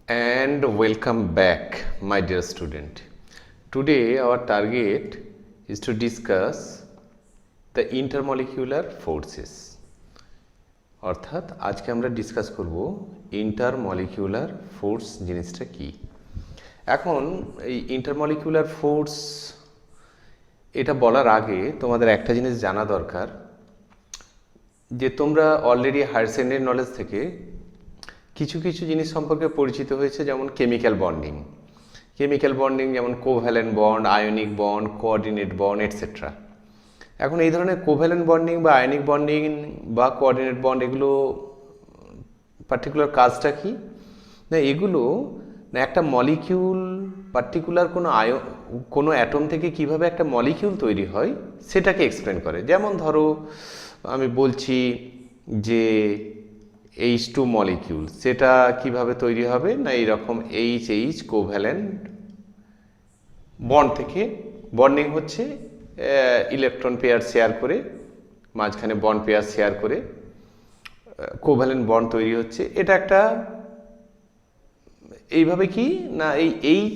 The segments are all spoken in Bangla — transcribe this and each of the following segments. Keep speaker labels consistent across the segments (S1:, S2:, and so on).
S1: And welcome back, my dear student. Today our target is to discuss the intermolecular forces. অর্থাৎ আজকে আমরা ডিসকাস করব ইন্টারমলিকুলার ফোর্স জিনিসটা কি। এখন এই ইন্টারমলিকুলার ফোর্স এটা বলার আগে তোমাদের একটা জিনিস জানা দরকার যে তোমরা অলরেডি হায়ার সেকেন্ডারি নলেজ থেকে কিছু কিছু জিনিস সম্পর্কে পরিচিত হয়েছে, যেমন কেমিক্যাল বন্ডিং যেমন covalent bond, ionic bond, coordinate bond etcetera. এখন এই ধরনের কোভ্যালেন্ট বন্ডিং বা আয়নিক বন্ডিং বা কোঅর্ডিনেট বন্ড এগুলো পার্টিকুলার কাজটা কি না, এগুলো না একটা মলিকিউল পার্টিকুলার কোনো অ্যাটম থেকে কিভাবে একটা মলিকিউল তৈরি হয় সেটাকে এক্সপ্লেন করে। যেমন ধরো আমি বলছি যে H2 মলিকিউল, সেটা কিভাবে তৈরি হবে না এইরকম H কোভ্যালেন্ট বন্ড থেকে বন্ডিং হচ্ছে, ইলেকট্রন পেয়ার শেয়ার করে, মাঝখানে বন্ড পেয়ার শেয়ার করে কোভ্যালেন্ট বন্ড তৈরি হচ্ছে। এটা একটা এইভাবে কি না এই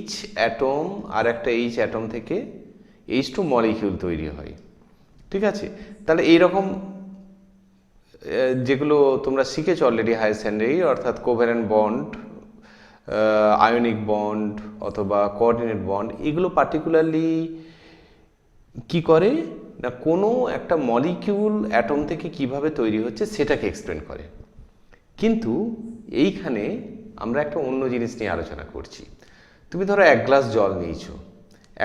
S1: H অ্যাটম আর একটা H অ্যাটম থেকে H2 মলিকিউল তৈরি হয়, ঠিক আছে। তাহলে এইরকম যেগুলো তোমরা শিখেছো অলরেডি হায়ার সেকেন্ডারি, অর্থাৎ কোভ্যালেন্ট বন্ড, আয়নিক বন্ড অথবা কোঅর্ডিনেট বন্ড, এগুলো পার্টিকুলারলি কি করে না কোনো একটা মলিকিউল অ্যাটম থেকে কিভাবে তৈরি হচ্ছে সেটাকে এক্সপ্লেন করে। কিন্তু এইখানে আমরা একটা অন্য জিনিস নিয়ে আলোচনা করছি। তুমি ধরো এক গ্লাস জল নিয়েছো,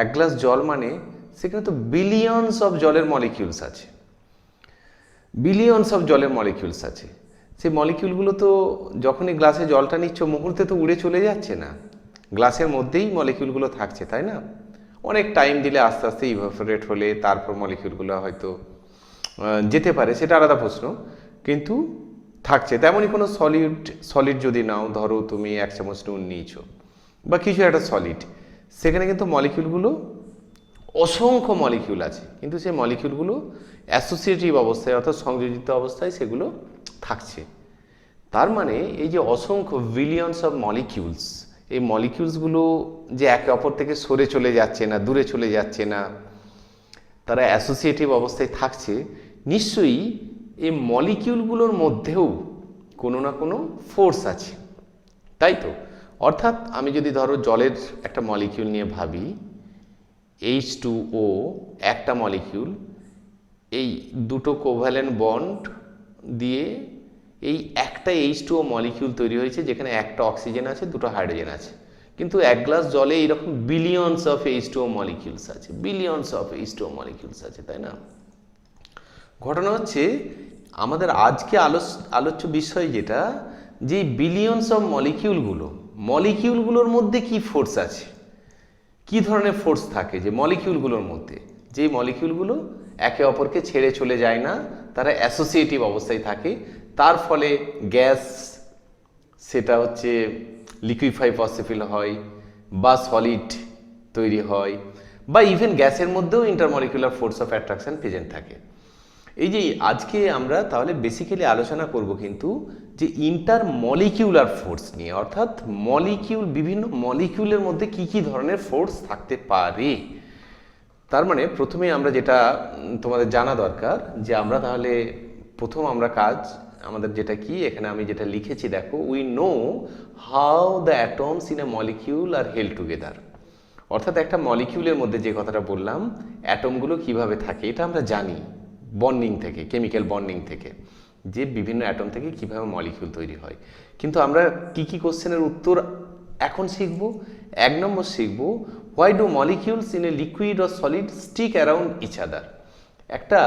S1: এক গ্লাস জল মানে সেখানে তো বিলিয়নস অফ জলের মলিকিউলস আছে, সেই মলিকিউলগুলো তো যখনই গ্লাসে জলটা নিচ্ছ মুহূর্তে তো উড়ে চলে যাচ্ছে না, গ্লাসের মধ্যেই মলিকিউলগুলো থাকছে, তাই না? অনেক টাইম দিলে আস্তে আস্তে ইভাপোরেট হলে তারপর মলিকিউলগুলো হয়তো যেতে পারে, সেটা আলাদা প্রশ্ন, কিন্তু থাকছে। তেমনই কোনো সলিড যদি নাও, ধরো তুমি 1 চামচ নুন নিয়েছো বা কিছু একটা সলিড, সেখানে কিন্তু মলিকিউলগুলো অসংখ্য মলিকিউল আছে, কিন্তু সেই মলিকিউলগুলো অ্যাসোসিয়েটিভ অবস্থায় অর্থাৎ সংযোজিত অবস্থায় সেগুলো থাকছে। তার মানে এই যে অসংখ্য বিলিয়নস অফ মলিকিউলস, এই মলিকিউলসগুলো যে একে অপর থেকে সরে চলে যাচ্ছে না, দূরে চলে যাচ্ছে না, তারা অ্যাসোসিয়েটিভ অবস্থায় থাকছে, নিশ্চয়ই এই মলিকিউলগুলোর মধ্যেও কোনো না কোনো ফোর্স আছে, তাই তো? অর্থাৎ আমি যদি ধরো জলের একটা মলিকিউল নিয়ে ভাবি, H2O একটা মলিকিউল, এই দুটো কোভ্যালেন্ট বন্ড দিয়ে এই একটা H2O মলিকিউল তৈরি হয়েছে, যেখানে একটা অক্সিজেন আছে, দুটো হাইড্রোজেন আছে। কিন্তু এক গ্লাস জলে এইরকম বিলিয়নস অফ H2O মলিকিউলস আছে, তাই না? ঘটনা হচ্ছে আমাদের আজকে আলোচ্য বিষয় যেটা, যে বিলিয়নস অফ মলিকিউলগুলোর মধ্যে কি ফোর্স আছে, কি ধরনের ফোর্স থাকে যে মলিকিউলগুলোর মধ্যে, যেই মলিকিউলগুলো একে অপরকে ছেড়ে চলে যায় না, তারা অ্যাসোসিয়েটিভ অবস্থায় থাকে, তার ফলে গ্যাস সেটা হচ্ছে লিকুইফাই পসিবল হয় বা সলিড তৈরি হয়, বা ইভেন গ্যাসের মধ্যেও intermolecular force of attraction present থাকে। এই যে আজকে আমরা তাহলে বেসিক্যালি আলোচনা করব কিন্তু যে ইন্টারমলিকুলার ফোর্স নিয়ে, অর্থাৎ বিভিন্ন মলিকিউলের মধ্যে কি কি ধরনের ফোর্স থাকতে পারে। তার মানে প্রথমে আমরা যেটা তোমাদের জানা দরকার যে আমরা তাহলে প্রথম কাজ আমাদের যেটা কি, এখানে আমি যেটা লিখেছি দেখো, we know how the atoms in a molecule are held together. অর্থাৎ একটা মলিকিউলের মধ্যে যে কথাটা বললাম, অ্যাটমগুলো কিভাবে থাকে এটা আমরা জানি বন্ডিং থেকে, কেমিক্যাল বন্ডিং থেকে, যে বিভিন্ন অ্যাটম থেকে কিভাবে মলিকিউল তৈরি হয়। কিন্তু আমরা কি কি কোশ্চেনের উত্তর এখন শিখব। 1 নম্বর শিখব, why do molecules in a liquid or solid stick around each other. একটা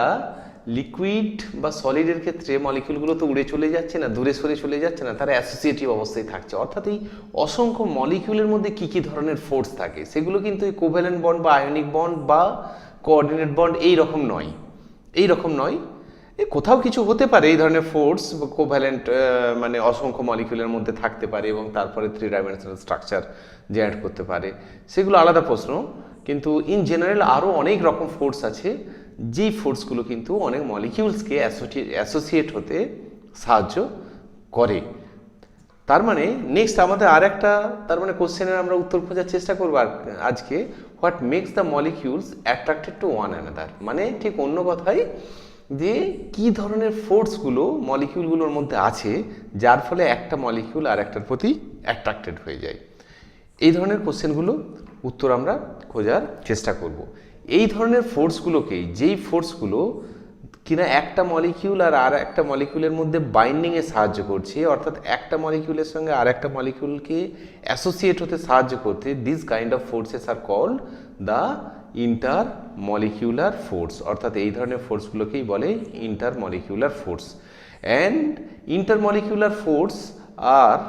S1: লিকুইড বা সলিডের ক্ষেত্রে মলিকিউলগুলো তো উড়ে চলে যাচ্ছে না, দূরে সরে চলে যাচ্ছে না, তারা অ্যাসোসিয়েটিভ অবস্থায় থাকছে। অর্থাৎ এই অসংখ্য মলিকিউলের মধ্যে কি কি ধরনের ফোর্স থাকে, সেগুলো কিন্তু এই কোভ্যালেন্ট বন্ড বা আয়নিক বন্ড বা কোঅর্ডিনেট বন্ড এই রকম নয়, কোথাও কিছু হতে পারে এই ধরনের ফোর্স বা কোভ্যালেন্ট, মানে অসংখ্য মলিকিউলের মধ্যে থাকতে পারে এবং তারপরে 3 ডাইমেনশনাল স্ট্রাকচার জেনারেট করতে পারে, সেগুলো আলাদা প্রশ্ন। কিন্তু ইন জেনারেল আরও অনেক রকম ফোর্স আছে, যেই ফোর্সগুলো কিন্তু অনেক মলিকিউলসকে অ্যাসোসিয়েট হতে সাহায্য করে। তার মানে নেক্সট আমাদের আর একটা তার মানে কোশ্চেনের আমরা উত্তর খোঁজার চেষ্টা করবো আজকে, what makes the molecules attracted to one another, মানে ঠিক অন্য কথায় যে কি ধরনের ফোর্সগুলো মলিকিউলগুলোর মধ্যে আছে যার ফলে একটা মলিকিউল আর একটার প্রতি অ্যাট্রাক্টেড হয়ে যায়। এই ধরনের কোশ্চেনগুলো উত্তর আমরা খোঁজার চেষ্টা করব। এই ধরনের ফোর্সগুলোকেই, যেই ফোর্সগুলো কিনা একটা মলিকিউল আর একটা মলিকিউলের মধ্যে বাইন্ডিংয়ে সাহায্য করছে, অর্থাৎ একটা মলিকিউলের সঙ্গে আর একটা মলিকিউলকে অ্যাসোসিয়েট হতে সাহায্য করতে, this kind of forces are called the intermolecular force, অর্থাৎ এই ধরনের ফোর্সগুলোকেই বলে intermolecular force. And intermolecular force are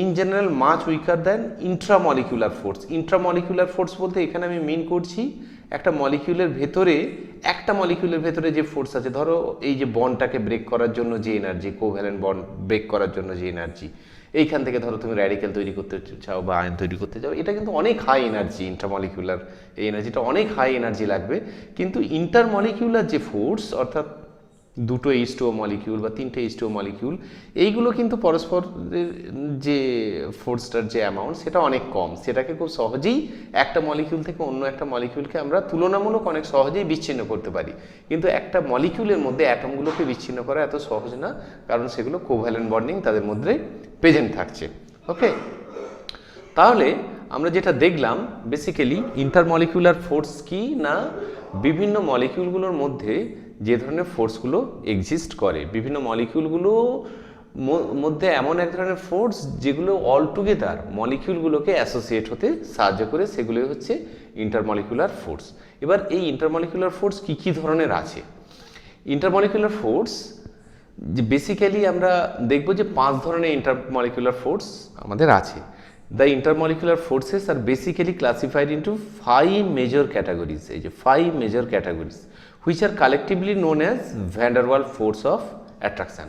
S1: in general much weaker than intramolecular force. Intramolecular force বলতে এখানে আমি মিন করছি একটা মলিকিউলের ভেতরে, একটা মলিকিউলের ভেতরে যে ফোর্স আছে, ধরো এই যে বন্ডটাকে ব্রেক করার জন্য যে এনার্জি, কোভ্যালেন্ট বন্ড ব্রেক করার জন্য যে এনার্জি, এইখান থেকে ধরো তুমি র্যাডিক্যাল তৈরি করতে চাও বা আয়ন তৈরি করতে চাও, এটা কিন্তু অনেক হাই এনার্জি। ইন্ট্রামলিকিউলার এই এনার্জিটা অনেক হাই এনার্জি লাগবে। কিন্তু ইন্টারমলিকিউলার যে ফোর্স, অর্থাৎ দুটো H2O মলিকিউল বা তিনটে H2O মলিকিউল, এইগুলো কিন্তু পরস্পরের যে ফোর্সটার যে অ্যামাউন্ট সেটা অনেক কম, সেটাকে খুব সহজেই একটা মলিকিউল থেকে অন্য একটা মলিকিউলকে আমরা তুলনামূলক অনেক সহজেই বিচ্ছিন্ন করতে পারি। কিন্তু একটা মলিকিউলের মধ্যে অ্যাটমগুলোকে বিচ্ছিন্ন করা এত সহজ না, কারণ সেগুলো কোভ্যালেন্ট বন্ডিং তাদের মধ্যে প্রেজেন্ট থাকছে। ওকে, তাহলে আমরা যেটা দেখলাম বেসিক্যালি ইন্টারমলিকিউলার ফোর্স কি না, বিভিন্ন মলিকিউলগুলোর মধ্যে যে ধরনের ফোর্সগুলো এক্সিস্ট করে, বিভিন্ন মলিকিউলগুলো মধ্যে এমন এক ধরনের ফোর্স যেগুলো অলটুগেদার মলিকিউলগুলোকে অ্যাসোসিয়েট হতে সাহায্য করে, সেগুলোই হচ্ছে ইন্টারমলিকিউলার ফোর্স। এবার এই ইন্টারমলিকিউলার ফোর্স কি কি ধরনের আছে? ইন্টারমলিকিউলার ফোর্স যে বেসিক্যালি আমরা দেখব যে 5 ধরনের ইন্টারমলিকিউলার ফোর্স আমাদের আছে। The intermolecular forces are basically classified into 5 major categories, এই যে 5 major categories which are collectively known as van der Waals force of attraction।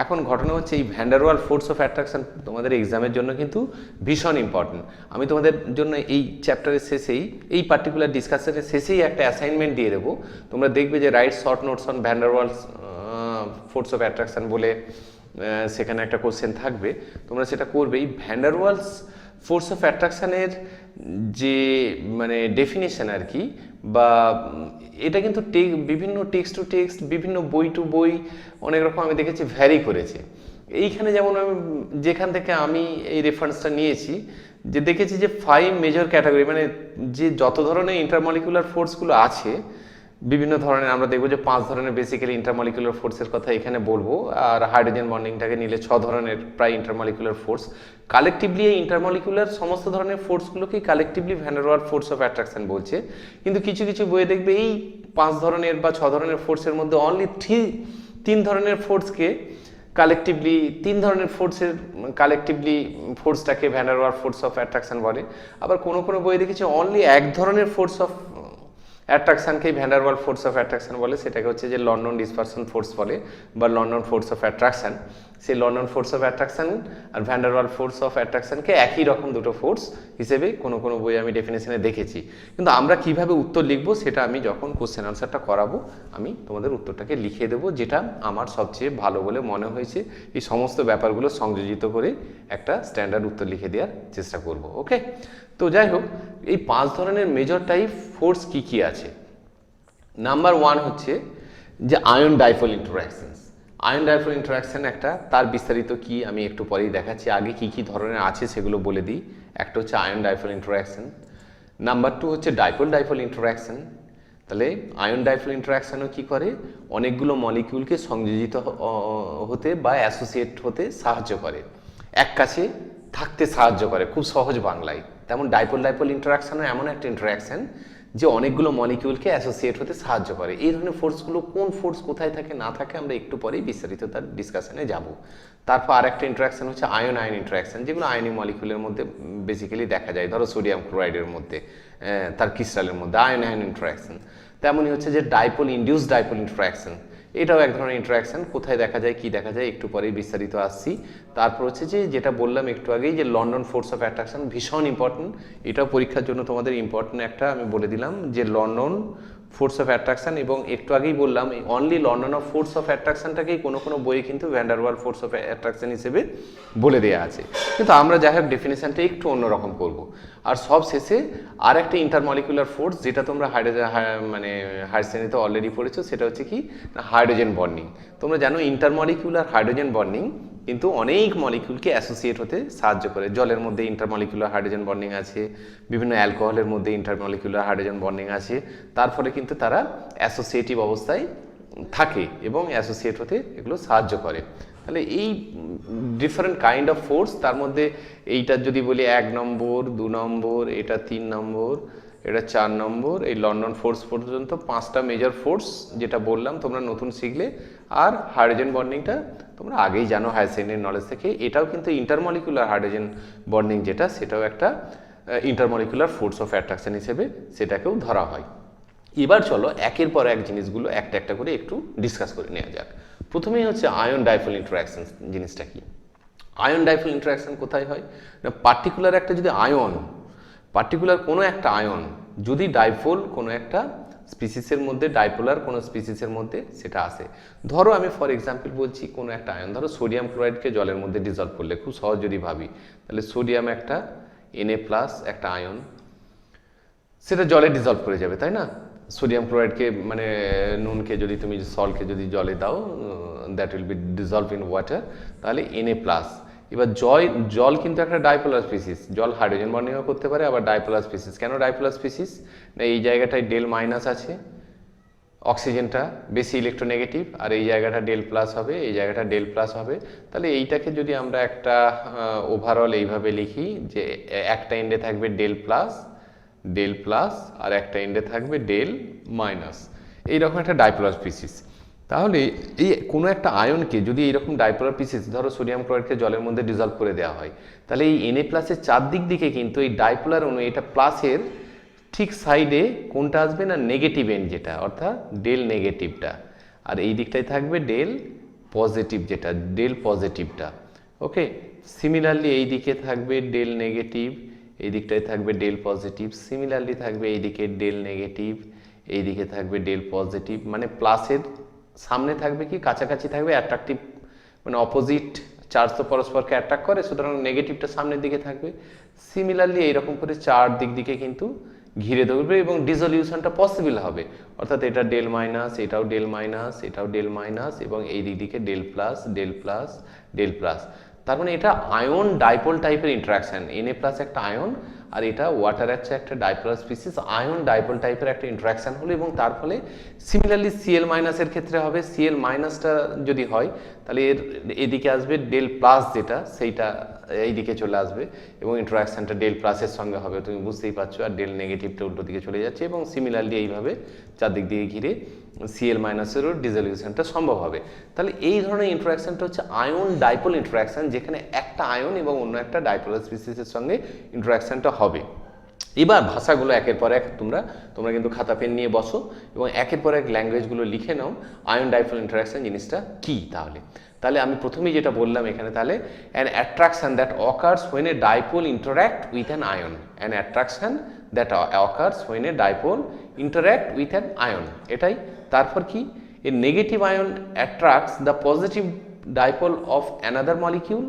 S1: এখন ঘটনা হচ্ছে এই van der Waal force of attraction তোমাদের এক্সামের জন্য কিন্তু ভীষণ ইম্পর্টেন্ট। আমি তোমাদের জন্য এই চ্যাপ্টারের শেষেই, এই পার্টিকুলার ডিসকাশনের শেষেই একটা অ্যাসাইনমেন্ট দিয়ে দেবো। তোমরা দেখবে যে write short notes on van der Waals force of attraction বলে সেখানে একটা কোশ্চেন থাকবে, তোমরা সেটা করবে। এই van der Waals force of অ্যাট্রাকশানের যে মানে ডেফিনেশন আর কি, বা এটা কিন্তু বিভিন্ন টেক্সট টু টেক্সট, বিভিন্ন বই টু বই অনেক রকম আমি দেখেছি ভ্যারি করেছে। এইখানে যেমন আমি যেখান থেকে আমি এই রেফারেন্সটা নিয়েছি, যে দেখেছি যে 5 মেজর ক্যাটাগরি, মানে যে যত ধরনের ইন্টারমলিকুলার ফোর্সগুলো আছে বিভিন্ন ধরনের, আমরা দেখবো যে 5 ধরনের বেসিক্যালি ইন্টারমলিকুলার ফোর্সের কথা এখানে বলবো, আর হাইড্রোজেন বন্ডিংটাকে নিলে 6 ধরনের প্রায় ইন্টারমলিকুলার ফোর্স। কালেকটিভলি এই ইন্টারমলিকুলার সমস্ত ধরনের ফোর্সগুলোকেই collectively van der Waals force of attraction বলছে। কিন্তু কিছু কিছু বইয়ে দেখবে এই 5 ধরনের বা 6 ধরনের ফোর্সের মধ্যে অনলি 3 ধরনের ফোর্সকে কালেকটিভলি, 3 ধরনের ফোর্সের কালেকটিভলি ফোর্সটাকে van der Waals force of attraction বলে। আবার কোনো কোনো বইয়ে দেখেছি অনলি এক ধরনের ফোর্স অফ অ্যাট্রাকশনকেই van der Waals force of attraction বলে, সেটাকে হচ্ছে যে লন্ডন ডিসপারশন ফোর্স বলে বা লন্ডন ফোর্স অফ অ্যাট্রাকশন। সেই লন্ডন ফোর্স অফ অ্যাট্রাকশন আর van der Waals force of অ্যাট্রাকশনকে একই রকম দুটো ফোর্স হিসেবে কোনো কোনো বই আমি ডেফিনেশনে দেখেছি। কিন্তু আমরা কিভাবে উত্তর লিখবো সেটা আমি যখন কোশ্চেন আনসারটা করাবো আমি তোমাদের উত্তরটাকে লিখে দেবো, যেটা আমার সবচেয়ে ভালো বলে মনে হয়েছে। এই সমস্ত ব্যাপারগুলো সংযোজিত করে একটা স্ট্যান্ডার্ড উত্তর লিখে দেওয়ার চেষ্টা করব। ওকে, তো যাই হোক, এই 5 ধরনের মেজর টাইপ ফোর্স কি কি আছে। নাম্বার 1 হচ্ছে যে ion dipole interactions. Ion dipole interaction একটা, তার বিস্তারিত কি আমি একটু পরেই দেখাচ্ছি, আগে কি কি ধরনের আছে সেগুলো বলে দিই। একটা হচ্ছে আয়ন ডাইপোল ইন্টারঅ্যাকশন। নাম্বার 2 হচ্ছে ডাইপোল ডাইপোল ইন্টারঅ্যাকশন। তাহলে আয়ন ডাইপোল ইন্টারঅ্যাকশনও কি করে, অনেকগুলো মলিকিউলকে সংযোজিত হতে বা অ্যাসোসিয়েট হতে সাহায্য করে, এক কাছে থাকতে সাহায্য করে, খুব সহজ বাংলায়। তেমন ডাইপোল ডাইপোল ইন্টারঅ্যাকশনও এমন একটা ইন্টারঅ্যাকশন যে অনেকগুলো মলিকিউলকে অ্যাসোসিয়েট হতে সাহায্য করে। এই ধরনের ফোর্সগুলো কোন ফোর্স কোথায় থাকে না থাকে আমরা একটু পরেই বিস্তারিত তার ডিসকাশনে যাব। তারপর আরেকটা ইন্টারঅ্যাকশন হচ্ছে আয়ন আয়ন ইন্টারঅ্যাকশন, যেগুলো আয়নিক মলিকিউলের মধ্যে বেসিক্যালি দেখা যায়। ধরো সোডিয়াম ক্লোরাইডের মধ্যে, তার ক্রিস্টালের মধ্যে আয়ন আয়ন ইন্টারঅ্যাকশন। তেমনই হচ্ছে যে ডাইপোল ইনডিউসড ডাইপোল ইন্টারঅ্যাকশন, এটাও এক ধরনের ইন্টারঅ্যাকশন। কোথায় দেখা যায় কি দেখা যায় একটু পরেই বিস্তারিত আসছি। তারপর হচ্ছে যে যেটা বললাম একটু আগেই যে লন্ডন ফোর্স অফ অ্যাট্রাকশন ভীষণ ইম্পর্টেন্ট, এটাও পরীক্ষার জন্য তোমাদের ইম্পর্টেন্ট একটা আমি বলে দিলাম যে লন্ডন ফোর্স অফ অ্যাট্রাকশন, এবং একটু আগেই বললাম এই only London of force of অ্যাট্রাকশনটাকেই কোনো বইয়ে কিন্তু van der Waal force of attraction হিসেবে বলে দেওয়া আছে, কিন্তু আমরা যাই হোক ডেফিনেশনটা একটু অন্যরকম করব। আর সব শেষে আর একটা ইন্টারমলিকুলার ফোর্স যেটা তোমরা মানে হায়ার শ্রেণীতে অলরেডি পড়েছো, সেটা হচ্ছে কি না হাইড্রোজেন বন্ডিং। তোমরা জানো ইন্টারমলিকুলার হাইড্রোজেন বন্ডিং কিন্তু অনেক মলিকিউলকে অ্যাসোসিয়েট হতে সাহায্য করে। জলের মধ্যে ইন্টারমলিকুলার হাইড্রোজেন বন্ডিং আছে, বিভিন্ন অ্যালকোহলের মধ্যে ইন্টারমলিকুলার হাইড্রোজেন বন্ডিং আছে, তার ফলে কিন্তু তারা অ্যাসোসিয়েটিভ অবস্থায় থাকে এবং অ্যাসোসিয়েট হতে এগুলো সাহায্য করে। তাহলে এই ডিফারেন্ট কাইন্ড অফ ফোর্স, তার মধ্যে এইটা যদি বলি 1 নম্বর, 2 নম্বর, এটা 3 নম্বর, এটা 4 নম্বর, এই লন্ডন ফোর্স পর্যন্ত 5টা মেজর ফোর্স যেটা বললাম তোমরা নতুন শিখলে। আর হাইড্রোজেন বন্ডিংটা তোমরা আগেই জানো হায়ার সেকেন্ডারি নলেজ থেকে, এটাও কিন্তু ইন্টারমলিকুলার হাইড্রোজেন বন্ডিং যেটা, সেটাও একটা ইন্টারমলিকুলার ফোর্স অফ অ্যাট্রাকশন হিসেবে সেটাকেও ধরা হয়। এবার চলো একের পর এক জিনিসগুলো একটা একটা করে একটু ডিসকাস করে নেওয়া যাক। প্রথমেই হচ্ছে আয়ন ডাইপোল ইন্টারঅ্যাকশন জিনিসটা কি। আয়ন ডাইপোল ইন্টারঅ্যাকশন কোথায় হয় না, পার্টিকুলার একটা যদি আয়ন, পার্টিকুলার কোনো একটা আয়ন যদি ডাইপোল কোনো একটা স্পিসিসের মধ্যে, ডাইপোলার কোনো স্পিসিসের মধ্যে সেটা আসে। ধরো আমি ফর এক্সাম্পল বলছি কোনো একটা আয়ন, ধরো সোডিয়াম ক্লোরাইডকে জলের মধ্যে ডিজলভ করলে, খুব সহজ যদি ভাবি, তাহলে সোডিয়াম একটা Na+ একটা আয়ন, সেটা জলে ডিজলভ করে যাবে, তাই না? সোডিয়াম ক্লোরাইডকে মানে নুনকে যদি তুমি সল্টকে যদি জলে দাও, that will be dissolved in water, তাহলে Na+। এবার জল কিন্তু একটা ডাইপোলার স্পিসিস, জল হাইড্রোজেন বন্ডিংও করতে পারে, আবার ডাইপোলার স্পিসিস। কেন ডাইপোলার স্পিসিস না, এই জায়গাটায় ডেল- আছে, অক্সিজেনটা বেশি ইলেকট্রোনেগেটিভ, আর এই জায়গাটা ডেল+ হবে, এই জায়গাটা ডেল+ হবে। তাহলে এইটাকে যদি আমরা একটা ওভারঅল এইভাবে লিখি যে একটা এন্ডে থাকবে ডেল+, আর একটা এন্ডে থাকবে ডেল-, এইরকম একটা ডাইপোলার স্পিসিস। তাহলে এই কোনো একটা আয়নকে যদি এইরকম ডাইপোলার স্পিসিস, ধরো সোডিয়াম ক্লোরাইডকে জলের মধ্যে ডিজলভ করে দেওয়া হয়, তাহলে এই Na+ এর চারদিক দিকে কিন্তু এই ডাইপোলার অণু, এটা প্লাসের ঠিক সাইডে কোনটা আসবে না, নেগেটিভ এন্ড যেটা, অর্থাৎ ডেল নেগেটিভটা, আর এই দিকটায় থাকবে ডেল পজিটিভ যেটা, ডেল পজিটিভটা। ওকে, সিমিলারলি এই দিকে থাকবে ডেল নেগেটিভ, এই দিকটায় থাকবে ডেল পজিটিভ, সিমিলারলি থাকবে এই দিকে ডেল নেগেটিভ, এই দিকে থাকবে ডেল পজিটিভ। মানে প্লাসের সামনে থাকবে কি, কাছাকাছি থাকবে অ্যাট্রাকটিভ, মানে অপোজিট চার্জ তো পরস্পরকে অ্যাট্রাক্ট করে, সুতরাং নেগেটিভটা সামনের দিকে থাকবে। সিমিলারলি এইরকম করে চার দিক দিকে কিন্তু ঘিরে ধরবে এবং ডিসলিউশনটা পসিবল হবে, অর্থাৎ এটা ডেল-, এটাও ডেল-, এটাও ডেল-, এবং এই দিক দিকে ডেল+, তার মানে এটা আয়ন ডাইপোল টাইপের ইন্টারাকশন। Na+ একটা আয়ন, আর এটা ওয়াটার একটা ডাইপোলার স্পিসিস, আয়ন ডাইপোল টাইপের একটা ইন্টারাকশন হলো, এবং তার ফলে সিমিলারলি Cl- এর ক্ষেত্রে হবে, Cl- যদি হয় তাহলে এর এদিকে আসবে ডেল+, যেটা সেইটা এইদিকে চলে আসবে এবং ইন্টারাকশনটা ডেল+ এর সঙ্গে হবে, তুমি বুঝতেই পারছো, আর ডেল নেগেটিভটা উল্টো দিকে চলে যাচ্ছে, এবং সিমিলারলি এইভাবে চারদিক দিকে ঘিরে Cl- এরও ডিসলিউশনটা সম্ভব হবে। তাহলে এই ধরনের ইন্টারাকশনটা হচ্ছে আয়ন ডাইপোল ইন্টারাকশন, যেখানে একটা আয়ন এবং অন্য একটা ডাইপোলার স্পিসিসের সঙ্গে ইন্টারাকশনটা হবে। এবার ভাষাগুলো একের পর এক তোমরা কিন্তু খাতা পেন নিয়ে বসো এবং একের পর এক ল্যাঙ্গুয়েজগুলো লিখে নাও, আয়ন ডাইপোল ইন্টারাকশন জিনিসটা কি। তাহলে আমি প্রথমেই যেটা বললাম এখানে, তাহলে an attraction that occurs when a dipole interact with an ion, an attraction that occurs when a dipole interact with an ion, এটাই। তারপর কি, a negative ion attracts the positive dipole of another molecule,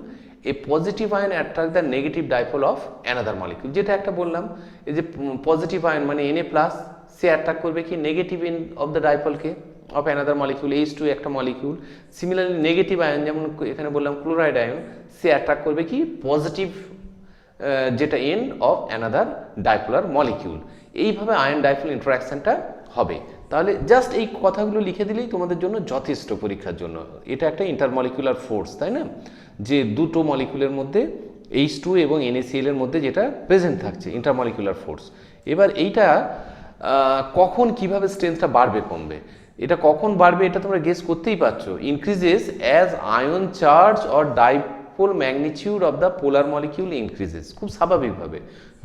S1: a positive ion attract the negative dipole of another molecule. যেটা একটা বললাম, এই যে পজিটিভ আয়ন মানে Na+, সে অ্যাট্রাক্ট করবে কি নেগেটিভ এন্ড অফ দ্য ডাইপোলকে অফ অ্যানাদার মলিকিউল, H2 একটা মলিকিউল। সিমিলারলি নেগেটিভ আয়ন, যেমন এখানে বললাম ক্লোরাইড আয়ন, সে অ্যাট্রাক্ট করবে কি পজিটিভ যেটা এন্ড অফ অ্যানাদার ডাইপোলার মলিকিউল। এইভাবে আয়ন ডাইপোল ইন্টারাকশনটা হবে। তাহলে জাস্ট এই কথাগুলো লিখে দিলেই তোমাদের জন্য যথেষ্ট পরীক্ষার জন্য। এটা একটা ইন্টারমলিকুলার ফোর্স, তাই না, যে দুটো মলিকুলের মধ্যে H2 এবং NaCl এর মধ্যে যেটা প্রেজেন্ট থাকছে, ইন্টারমলিকুলার ফোর্স। এবার এইটা কখন কিভাবে স্ট্রেংথটা বাড়বে কমবে, এটা কখন বাড়বে এটা তোমরা গেস করতেই পারছো। Increases as ion charge or dipole magnitude of the polar molecule increases. খুব স্বাভাবিকভাবে